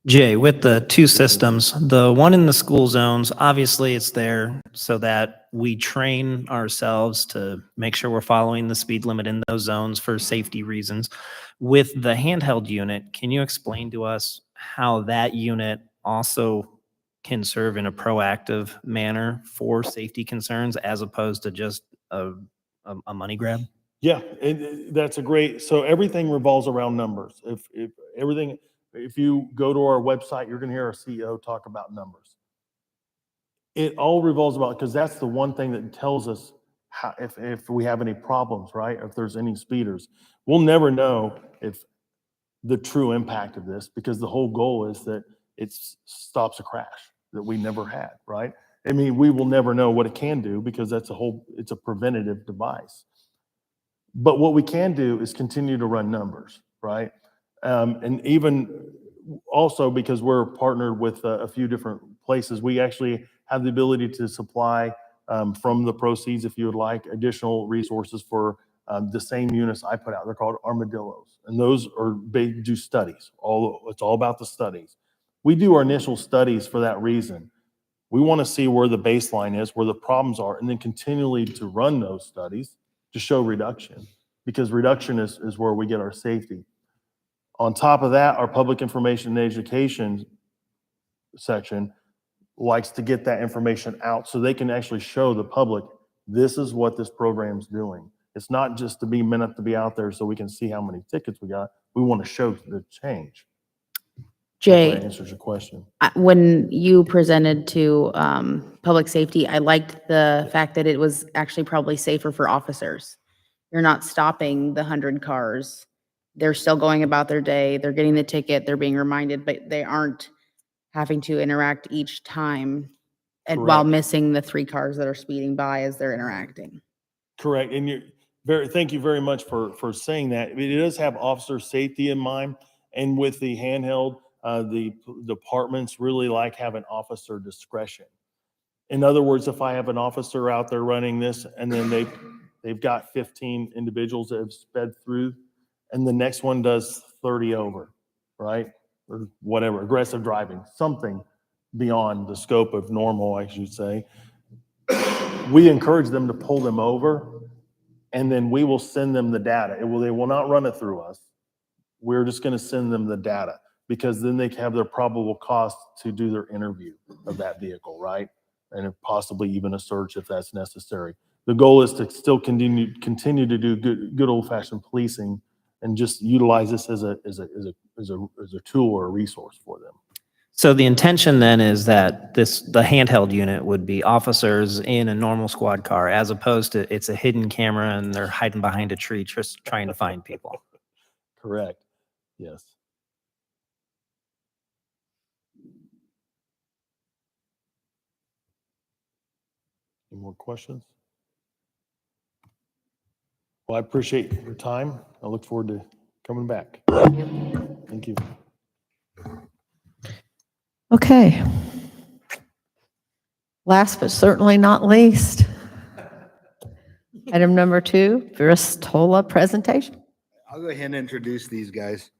Jay, with the two systems, the one in the school zones, obviously it's there so that we train ourselves to make sure we're following the speed limit in those zones for safety reasons. With the handheld unit, can you explain to us how that unit also can serve in a proactive manner for safety concerns as opposed to just a money grab? Yeah, that's a great, so everything revolves around numbers. If you go to our website, you're going to hear our CEO talk about numbers. It all revolves about, because that's the one thing that tells us how, if we have any problems, right? If there's any speeders. We'll never know if the true impact of this, because the whole goal is that it stops a crash that we never had, right? I mean, we will never know what it can do, because it's a preventative device. But what we can do is continue to run numbers, right? And even also, because we're partnered with a few different places, we actually have the ability to supply from the proceeds, if you would like, additional resources for the same units I put out. They're called armadillos. And those they do studies. It's all about the studies. We do our initial studies for that reason. We want to see where the baseline is, where the problems are, and then continually to run those studies to show reduction, because reduction is where we get our safety. On top of that, our public information and education section likes to get that information out so they can actually show the public, this is what this program's doing. It's not just meant to be out there so we can see how many tickets we got. We want to show the change. Jay, That answers your question. when you presented to public safety, I liked the fact that it was actually probably safer for officers. You're not stopping the 100 cars. They're still going about their day. They're getting the ticket. They're being reminded, but they aren't having to interact each time and while Correct. missing the 3 cars that are speeding by as they're interacting. Correct. And thank you very much for saying that. It does have officer safety in mind. And with the handheld, the departments really like having officer discretion. In other words, if I have an officer out there running this and then they've got 15 individuals that have sped through, and the next one does 30 over, right? Or whatever, aggressive driving, something beyond the scope of normal, I should say. We encourage them to pull them over, and then we will send them the data. They will not run it through us. We're just going to send them the data, because then they can have their probable cost to do their interview of that vehicle, right? And if possibly even a search if that's necessary. The goal is to still continue to do good old-fashioned policing and just utilize this as a tool or a resource for them. So the intention then is that the handheld unit would be officers in a normal squad car, as opposed to it's a hidden camera and they're hiding behind a tree just trying to find people. Correct. Yes. Any more questions? Well, I appreciate your time. I look forward to coming back. Thank you. Okay. Last but certainly not least, item number 2, Bristola presentation. I'll go ahead and introduce these guys,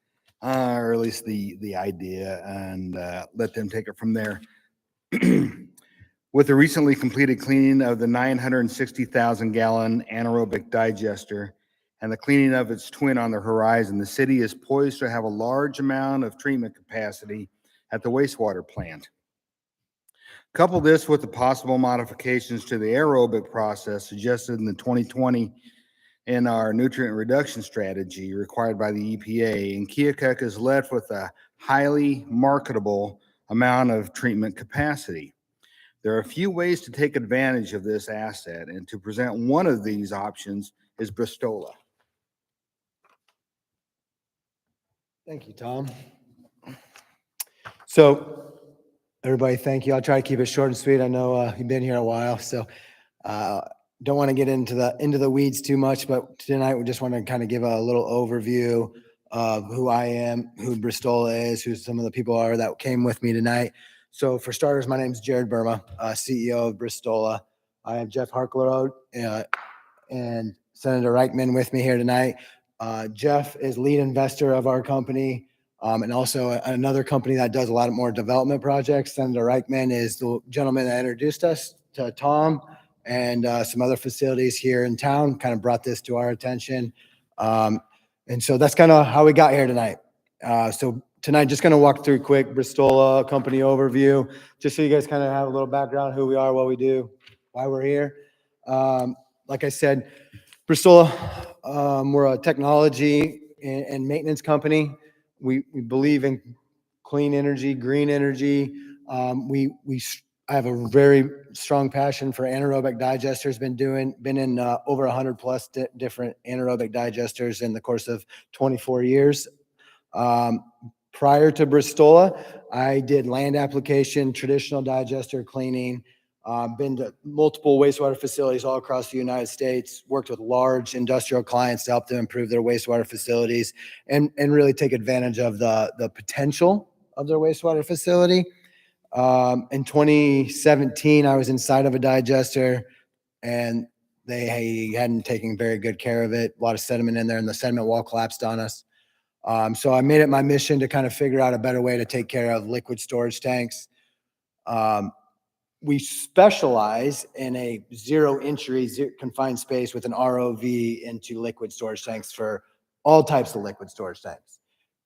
or at least the idea, and let them take it from there. With the recently completed cleaning of the 960,000 gallon anaerobic digester and the cleaning of its twin on the horizon, the city is poised to have a large amount of treatment capacity at the wastewater plant. Couple this with the possible modifications to the aerobic process suggested in the 2020 in our nutrient reduction strategy required by the EPA, and Keokuk is left with a highly marketable amount of treatment capacity. There are a few ways to take advantage of this asset, and to present one of these options is Bristola. Thank you, Tom. So, everybody, thank you. I'll try to keep it short and sweet. I know you've been here a while, so don't want to get into the weeds too much, but tonight we just want to kind of give a little overview of who I am, who Bristola is, who some of the people are that came with me tonight. So for starters, my name is Jared Burma, CEO of Bristola. I have Jeff Harkler and Senator Reichman with me here tonight. Jeff is lead investor of our company, and also another company that does a lot more development projects. Senator Reichman is the gentleman that introduced us to Tom and some other facilities here in town, kind of brought this to our attention. And so that's kind of how we got here tonight. So tonight, just going to walk through quick Bristola company overview, just so you guys kind of have a little background, who we are, what we do, why we're here. Like I said, Bristola, we're a technology and maintenance company. We believe in clean energy, green energy. I have a very strong passion for anaerobic digesters. Been in over 100 plus different anaerobic digesters in the course of 24 years. Prior to Bristola, I did land application, traditional digester cleaning, been to multiple wastewater facilities all across the United States, worked with large industrial clients to help them improve their wastewater facilities and really take advantage of the potential of their wastewater facility. In 2017, I was inside of a digester and they hadn't taken very good care of it. A lot of sediment in there and the sediment wall collapsed on us. So I made it my mission to kind of figure out a better way to take care of liquid storage tanks. We specialize in a zero entry, confined space with an ROV into liquid storage tanks for all types of liquid storage tanks.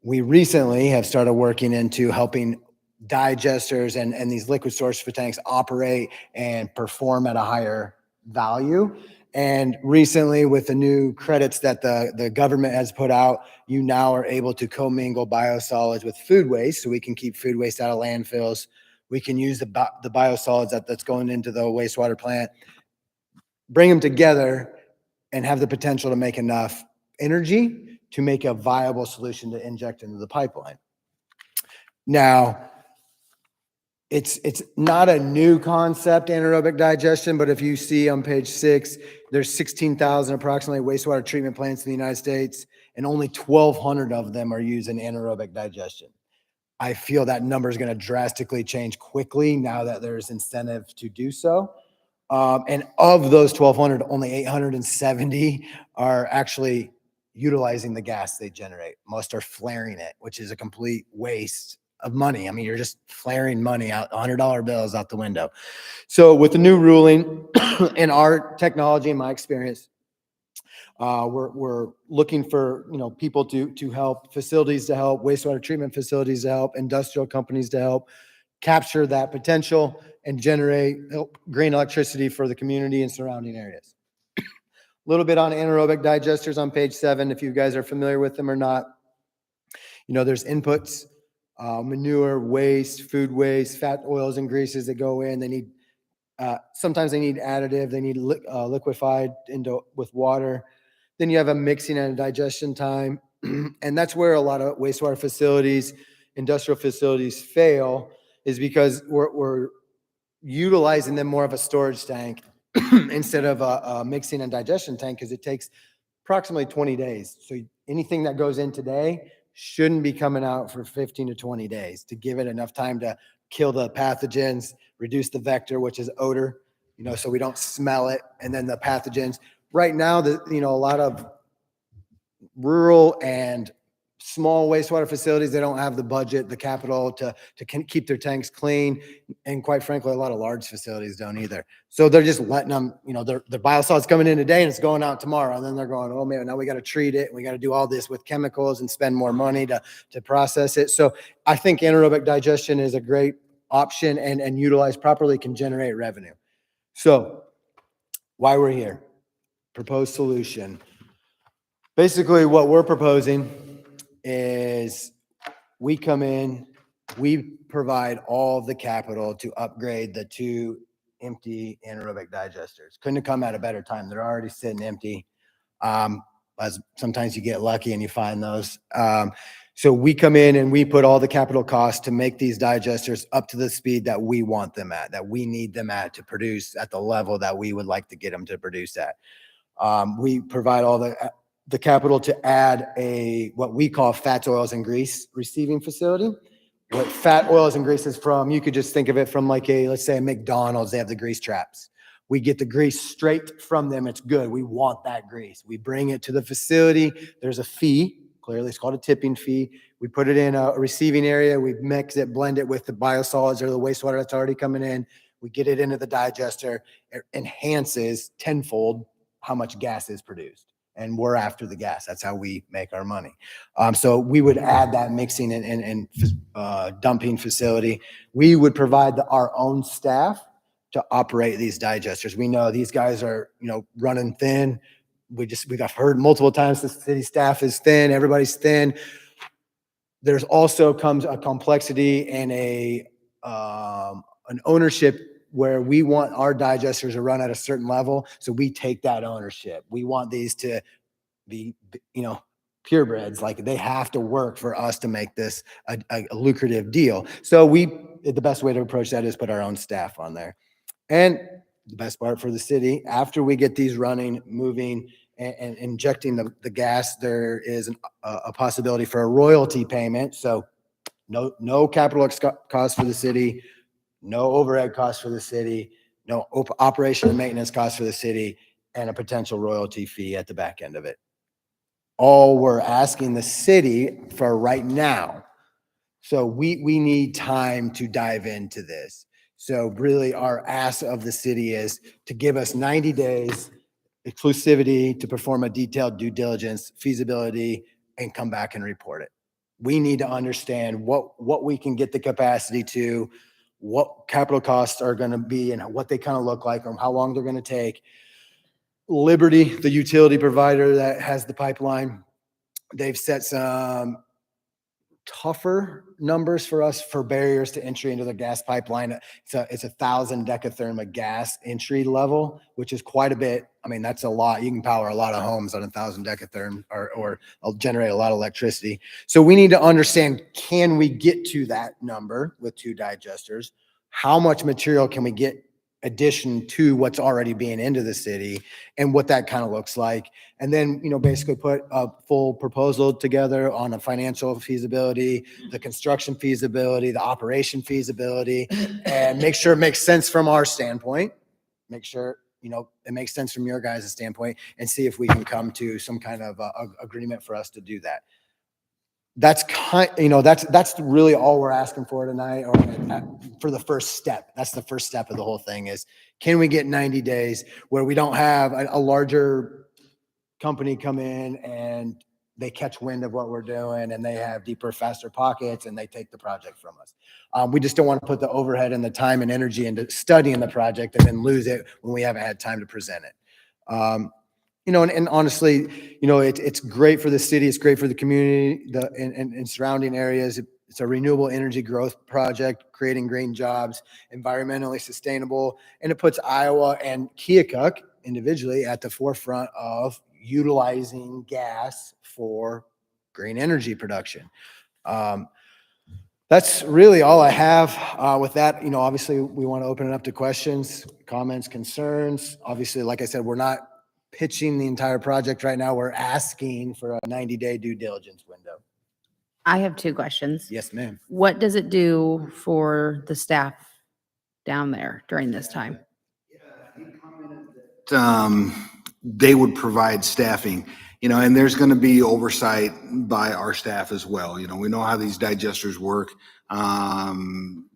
We recently have started working into helping digesters and these liquid storage tanks operate and perform at a higher value. And recently, with the new credits that the government has put out, you now are able to commingle biosolids with food waste, so we can keep food waste out of landfills. We can use the biosolids that's going into the wastewater plant, bring them together, and have the potential to make enough energy to make a viable solution to inject into the pipeline. Now, it's not a new concept, anaerobic digestion, but if you see on page 6, there's 16,000 approximately wastewater treatment plants in the United States, and only 1,200 of them are using anaerobic digestion. I feel that number is going to drastically change quickly now that there's incentive to do so. And of those 1,200, only 870 are actually utilizing the gas they generate. Most are flaring it, which is a complete waste of money. I mean, you're just flaring money out, $100 bills out the window. So with the new ruling in our technology, in my experience, we're looking for people to help, facilities to help, wastewater treatment facilities to help, industrial companies to help capture that potential and generate green electricity for the community and surrounding areas. A little bit on anaerobic digesters on page 7, if you guys are familiar with them or not. There's inputs manure, waste, food waste, fat oils and greases that go in. They need, sometimes they need additive, they need liquefied with water. Then you have a mixing and a digestion time. And that's where a lot of wastewater facilities, industrial facilities fail, is because we're utilizing them more of a storage tank instead of a mixing and digestion tank, because it takes approximately 20 days. So anything that goes in today shouldn't be coming out for 15 to 20 days to give it enough time to kill the pathogens, reduce the vector, which is odor, so we don't smell it. And then the pathogens. Right now, a lot of rural and small wastewater facilities, they don't have the budget, the capital to keep their tanks clean. And quite frankly, a lot of large facilities don't either. So they're just letting them, their biosolid's coming in today and it's going out tomorrow. And then they're going, oh man, now we got to treat it. We got to do all this with chemicals and spend more money to process it. So I think anaerobic digestion is a great option, and utilized properly can generate revenue. So why we're here, proposed solution. Basically, what we're proposing is we come in, we provide all of the capital to upgrade the 2 empty anaerobic digesters. Couldn't have come at a better time. They're already sitting empty. As sometimes you get lucky and you find those. So we come in and we put all the capital costs to make these digesters up to the speed that we want them at, that we need them at to produce at the level that we would like to get them to produce at. We provide all the capital to add what we call fats, oils, and grease receiving facility. What fat, oils, and grease is from, you could just think of it from like let's say a McDonald's, they have the grease traps. We get the grease straight from them. It's good. We want that grease. We bring it to the facility. There's a fee. Clearly, it's called a tipping fee. We put it in a receiving area. We mix it, blend it with the biosolids or the wastewater that's already coming in. We get it into the digester. It enhances tenfold how much gas is produced. And we're after the gas. That's how we make our money. So we would add that mixing and dumping facility. We would provide our own staff to operate these digesters. We know these guys are, running thin. We've heard multiple times the city staff is thin. Everybody's thin. There's also comes a complexity and an ownership where we want our digesters to run at a certain level. So we take that ownership. We want these to be, purebreds. Like they have to work for us to make this a lucrative deal. So the best way to approach that is put our own staff on there. And the best part for the city, after we get these running, moving, and injecting the gas, there is a possibility for a royalty payment. So no capital cost for the city, no overhead costs for the city, no operation and maintenance costs for the city, and a potential royalty fee at the back end of it. All we're asking the city for right now. So we need time to dive into this. So really our ask of the city is to give us 90 days exclusivity to perform a detailed due diligence, feasibility, and come back and report it. We need to understand what we can get the capacity to, what capital costs are going to be and what they kind of look like, or how long they're going to take. Liberty, the utility provider that has the pipeline, they've set some tougher numbers for us for barriers to entry into the gas pipeline. It's 1,000 decatherm gas entry level, which is quite a bit. I mean, that's a lot. You can power a lot of homes on 1,000 decatherm or generate a lot of electricity. So we need to understand, can we get to that number with 2 digesters? How much material can we get addition to what's already being into the city, and what that kind of looks like? And then, basically put a full proposal together on a financial feasibility, the construction feasibility, the operation feasibility, and make sure it makes sense from our standpoint. Make sure, it makes sense from your guys' standpoint, and see if we can come to some kind of agreement for us to do that. That's that's really all we're asking for tonight, or for the first step. That's the first step of the whole thing is, can we get 90 days where we don't have a larger company come in and they catch wind of what we're doing and they have deeper, faster pockets and they take the project from us. We just don't want to put the overhead and the time and energy into studying the project and then lose it when we haven't had time to present it. And honestly, it's great for the city. It's great for the community, and surrounding areas. It's a renewable energy growth project, creating green jobs, environmentally sustainable, and it puts Iowa and Keokuk individually at the forefront of utilizing gas for green energy production. That's really all I have. With that, obviously we want to open it up to questions, comments, concerns. Obviously, like I said, we're not pitching the entire project right now. We're asking for a 90-day due diligence window. I have two questions. Yes, ma'am. What does it do for the staff down there during this time? They would provide staffing, and there's going to be oversight by our staff as well. We know how these digesters work,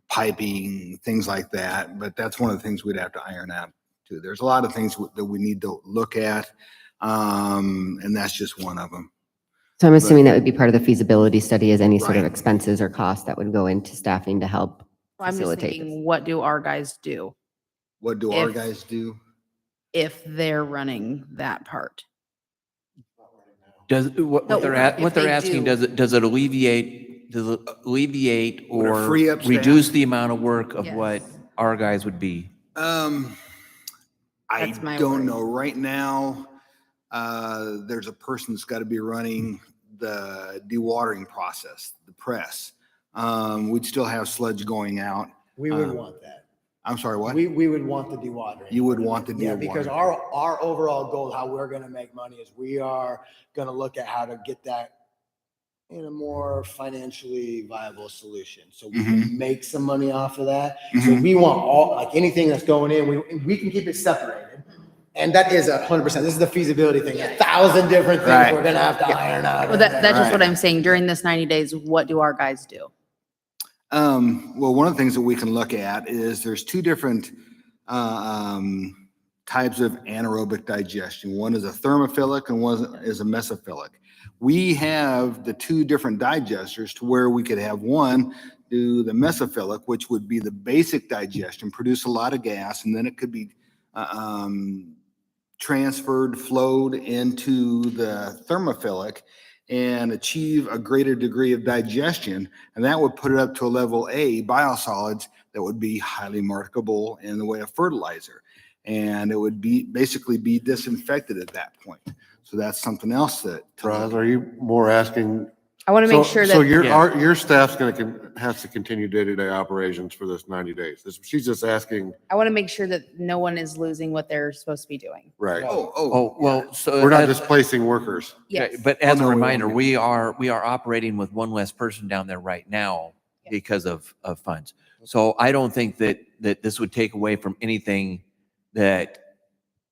piping, things like that, but that's one of the things we'd have to iron out too. There's a lot of things that we need to look at, and that's just one of them. So I'm assuming that would be part of the feasibility study as any sort of Right. expenses or costs that would go into staffing to help I'm just facilitate this. thinking, what do our guys do What do our If- guys do? if they're running that part? Does, what No, they're, if what they're they asking, do. does it alleviate Would it or free up staff? reduce the amount of work of Yes. what our guys would be? I That's my don't worry. know. Right now, there's a person that's got to be running the dewatering process, the press. We'd still have sludge going out. We would want that. I'm sorry, what? We would want the dewatering. You would want the Yeah, because dewatering. our overall goal, how we're gonna make money is we are gonna look at how to get that in a more financially viable solution. So we can make some money off of that. So we want like anything that's going in, we can keep it separated. And that is 100%. This is the feasibility thing. 1,000 different things Right. we're gonna have to iron out. Well, that's just what Right. I'm saying. During this 90 days, what do our guys do? Well, one of the things that we can look at is there's two different types of anaerobic digestion. One is a thermophilic and one is a mesophilic. We have the two different digesters to where we could have one do the mesophilic, which would be the basic digestion, produce a lot of gas, and then it could be transferred, flowed into the thermophilic and achieve a greater degree of digestion. And that would put it up to a level A, biosolids, that would be highly marketable in the way of fertilizer. And it would be basically be disinfected at that point. So that's something else that. Roz, are you more asking? I want to make sure So that, your staff's has to continue day-to-day operations for this 90 days. She's just asking, I want to make sure that no one is losing what they're supposed to be doing. right? Oh, well, so. We're not as- displacing workers. Yes. But as Oh, no, a we reminder, won't. we are operating with one less person down there right now because of funds. So I don't think that this would take away from anything, that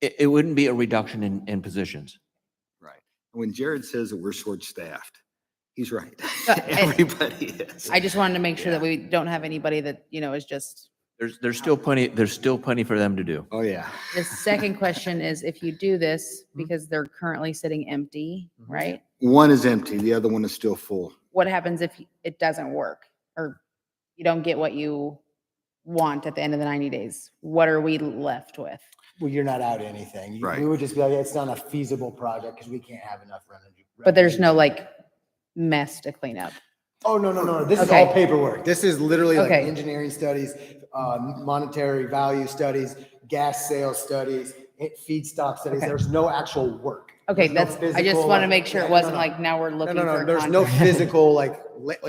it wouldn't be a reduction in positions. Right. When Jared says that we're short-staffed, he's right. and- Everybody is. I just wanted to make sure that we don't have anybody that, is just. There's still plenty for them to do. Oh, yeah. The second question is, if you do this, because they're currently sitting empty, right? One is empty, the other one is still full. What happens if it doesn't work or you don't get what you want at the end of the 90 days? What are we left with? Well, you're not out anything. Right. We would just be like, it's not a feasible project because we can't have enough revenue. But there's no like mess to clean up. Oh, no. This is Okay. all paperwork. This is literally like Okay. engineering studies, monetary value studies, gas sales studies, feedstock studies. Okay. There's no actual work. Okay, There's no I just physical, want to like- make sure it yeah, wasn't no. like now we're looking for a There's no contract. physical, like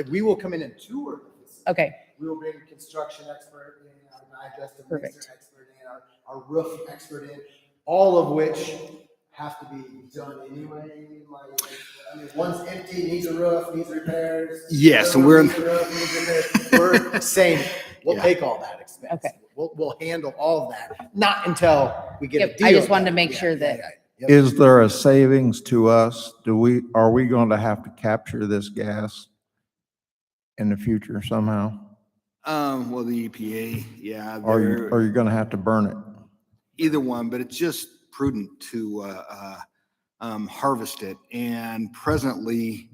we will come in and tour. this. Okay, We will bring a construction expert in, our digestive Perfect. mixer expert in, our roof expert in, all of which have to be done anyway. One's empty, needs a roof, needs repairs. Yes, and Another we're- one needs a roof, needs repairs. We're saying, we'll Yeah. take all that expense. Okay. We'll handle all of that, not until we get a Yep, deal. I just wanted to done. make Yeah, sure yeah, that- yeah. Yep. Is there a savings to us? Are we going to have to capture this gas in the future somehow? Well, the EPA, yeah. Or they're- are you going to have to burn it? Either one, but it's just prudent to harvest it. And presently,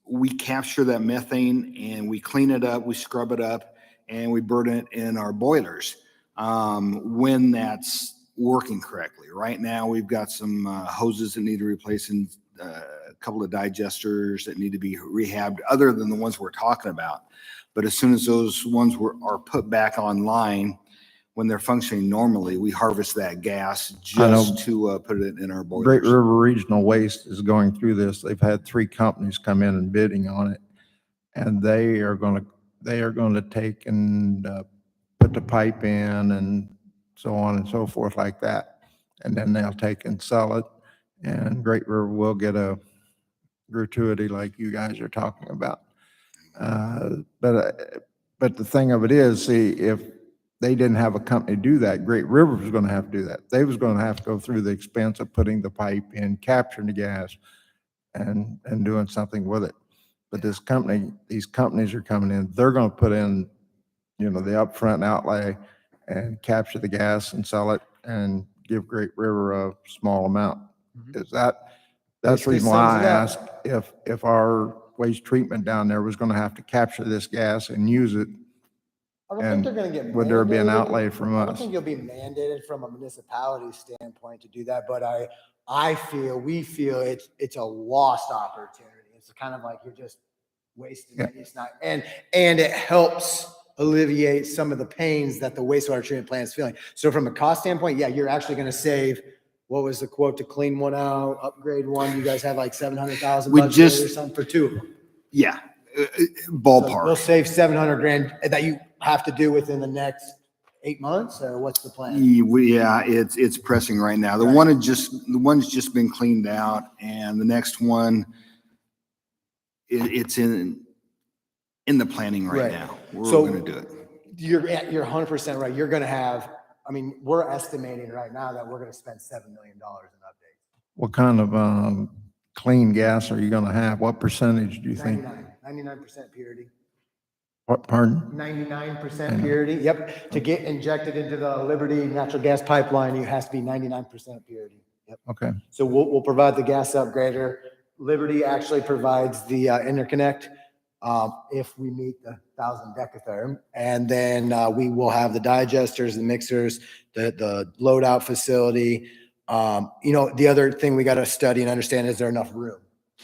we capture that methane and we clean it up, we scrub it up, and we burn it in our boilers when that's working correctly. Right now, we've got some hoses that need replacing a couple of digesters that need to be rehabbed, other than the ones we're talking about. But as soon as those ones are put back online, when they're functioning normally, we harvest that gas just to put it in our boilers. Great River Regional Waste is going through this. They've had 3 companies come in and bidding on it. And they are going to take and put the pipe in and so on and so forth like that. And then they'll take and sell it. And Great River will get a gratuity like you guys are talking about. But the thing of it is, see, if they didn't have a company do that, Great River was going to have to do that. They was going to have to go through the expense of putting the pipe in, capturing the gas, and doing something with it. But these companies are coming in, they're going to put in, the upfront outlay and capture the gas and sell it and give Great River a small amount. That's the Basically reason why I sums it asked if our waste treatment down there was going to have to capture this gas and use it. I don't think they're going to get would there be an mandated. outlay from I don't us? think you'll be mandated from a municipality standpoint to do that, but we feel it's a lost opportunity. It's kind of like you're just wasting it. It's not, and it helps alleviate some of the pains that the wastewater treatment plant is feeling. So from a cost standpoint, yeah, you're actually going to save. What was the quote to clean one out, upgrade one? You guys have like 700,000 We budgeted just- or something for 2 of them. Yeah, So ballpark. they'll save 700 grand that you have to do within the next 8 months, or what's the plan? Yeah, it's pressing right now. The one's just been cleaned out, and the next one, it's in the planning right now. We're going to do it. You're 100% right. You're going to have, we're estimating right now that we're going to spend $7 million in updates. What kind of clean gas are you going to have? What percentage do you think? 99% purity. What, pardon? 99% purity. Yep. To get injected into the Liberty natural gas pipeline, you has to be 99% purity. Yep. Okay. So we'll provide the gas upgrader. Liberty actually provides the interconnect if we meet the 1,000 decatherm, and then we will have the digesters, the mixers, the load out facility. The other thing we got to study and understand, is there enough room?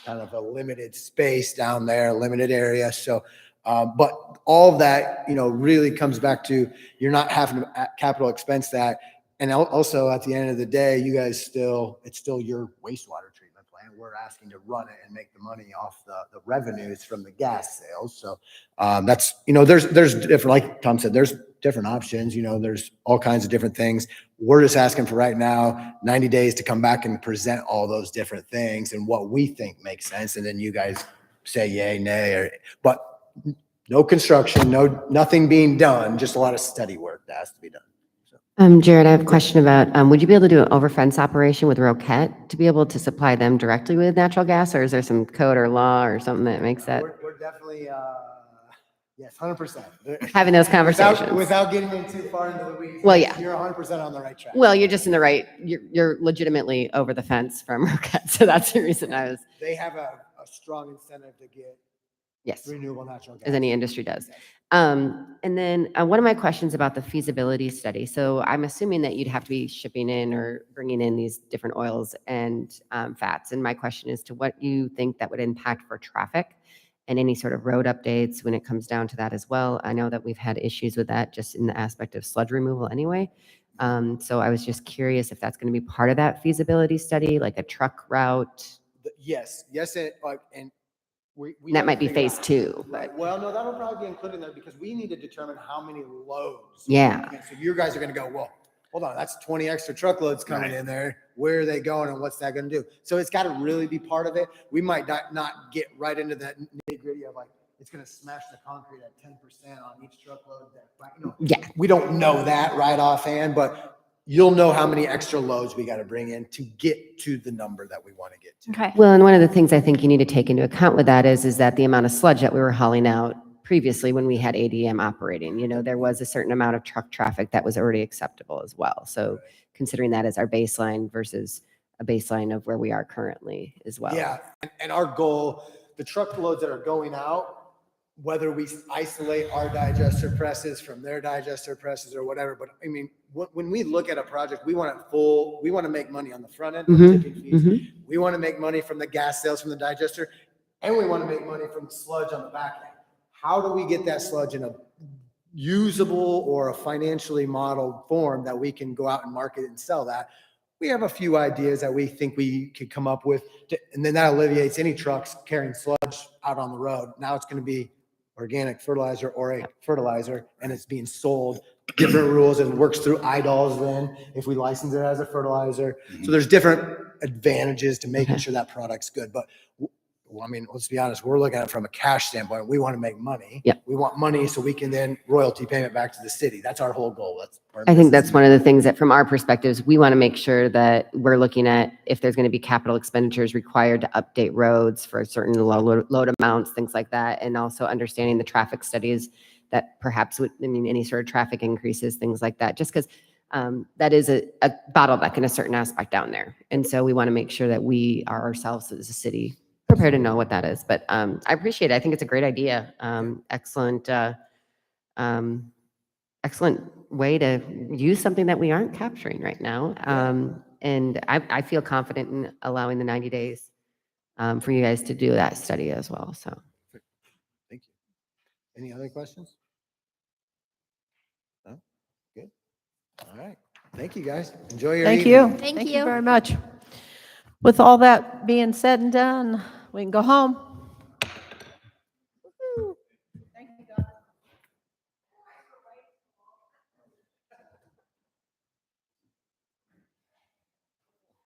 Kind of a limited space down there, limited area. So, but all of that, really comes back to you're not having to capital expense that. And also at the end of the day, you guys it's still your wastewater treatment plant. We're asking to run it and make the money off the revenues from the gas sales. So that's, there's different, like Tom said, there's different options, there's all kinds of different things. We're just asking for right now, 90 days to come back and present all those different things and what we think makes sense. And then you guys say yay, nay, but no construction, nothing being done, just a lot of study work that has to be done. Jared, I have a question about, would you be able to do an overfence operation with Roquette to be able to supply them directly with natural gas, or is there some code or law or something that makes that? We're definitely, yes, 100%. Having those conversations. Without getting in too far into the weeds. Well, yeah. You're 100% on the right track. Well, you're just in the right, you're legitimately over the fence from Roquette, so that's the reason I was. They have a strong incentive to get Yes. renewable natural gas. As any industry does. And then one of my questions about the feasibility study. So I'm assuming that you'd have to be shipping in or bringing in these different oils and fats. And my question is to what you think that would impact for traffic and any sort of road updates when it comes down to that as well. I know that we've had issues with that just in the aspect of sludge removal anyway. So I was just curious if that's going to be part of that feasibility study, like a truck route. Yes, and we That might be figure phase out- 2. Right. Well, no, that'll probably be included in there because we need to determine how many loads. Yeah. Okay, so you guys are going to go, well, hold on, that's 20 extra truckloads coming in there. Where are they going and what's that going to do? So it's got to really be part of it. We might not get right into that nitty gritty of like, it's going to smash the concrete at 10% on each truckload. Yeah. We don't know that right offhand, but you'll know how many extra loads we got to bring in to get to the number that we want to get to. Okay. Well, and one of the things I think you need to take into account with that is that the amount of sludge that we were hauling out previously when we had ADM operating, there was a certain amount of truck traffic that was already acceptable as well. So considering that as our baseline versus a baseline of where we are currently as well. Yeah, and our goal, the truckloads that are going out, whether we isolate our digester presses from their digester presses or whatever, but when we look at a project, we want it full, we want to make money on the front end. Mhm, Tipping fees. mhm. We want to make money from the gas sales from the digester, and we want to make money from the sludge on the back end. How do we get that sludge in a usable or a financially modeled form that we can go out and market and sell that? We have a few ideas that we think we could come up with, and then that alleviates any trucks carrying sludge out on the road. Now it's going to be organic fertilizer or a fertilizer, and it's being sold different rules and works through IDOLs then if we license it as a fertilizer. So there's different advantages to making sure that product's good. But I mean, let's be honest, we're looking at it from a cash standpoint. We want to make money. Yep. We want money so we can then royalty payment back to the city. That's our whole goal. That's our I think business. that's one of the things that from our perspectives, we want to make sure that we're looking at if there's going to be capital expenditures required to update roads for certain load amounts, things like that. And also understanding the traffic studies that perhaps would, I mean, any sort of traffic increases, things like that, just because that is a bottleneck in a certain aspect down there. And so we want to make sure that we are ourselves as a city prepared to know what that is. But I appreciate it. I think it's a great idea. Excellent. Excellent way to use something that we aren't capturing right now. And I feel confident in allowing the 90 days for you guys to do that study as well. So, Thank you. Any other questions? No? Good. All right. Thank you, guys. Enjoy your Thank evening. you. Thank Thank you you. very much. With all that being said and done, we can go home.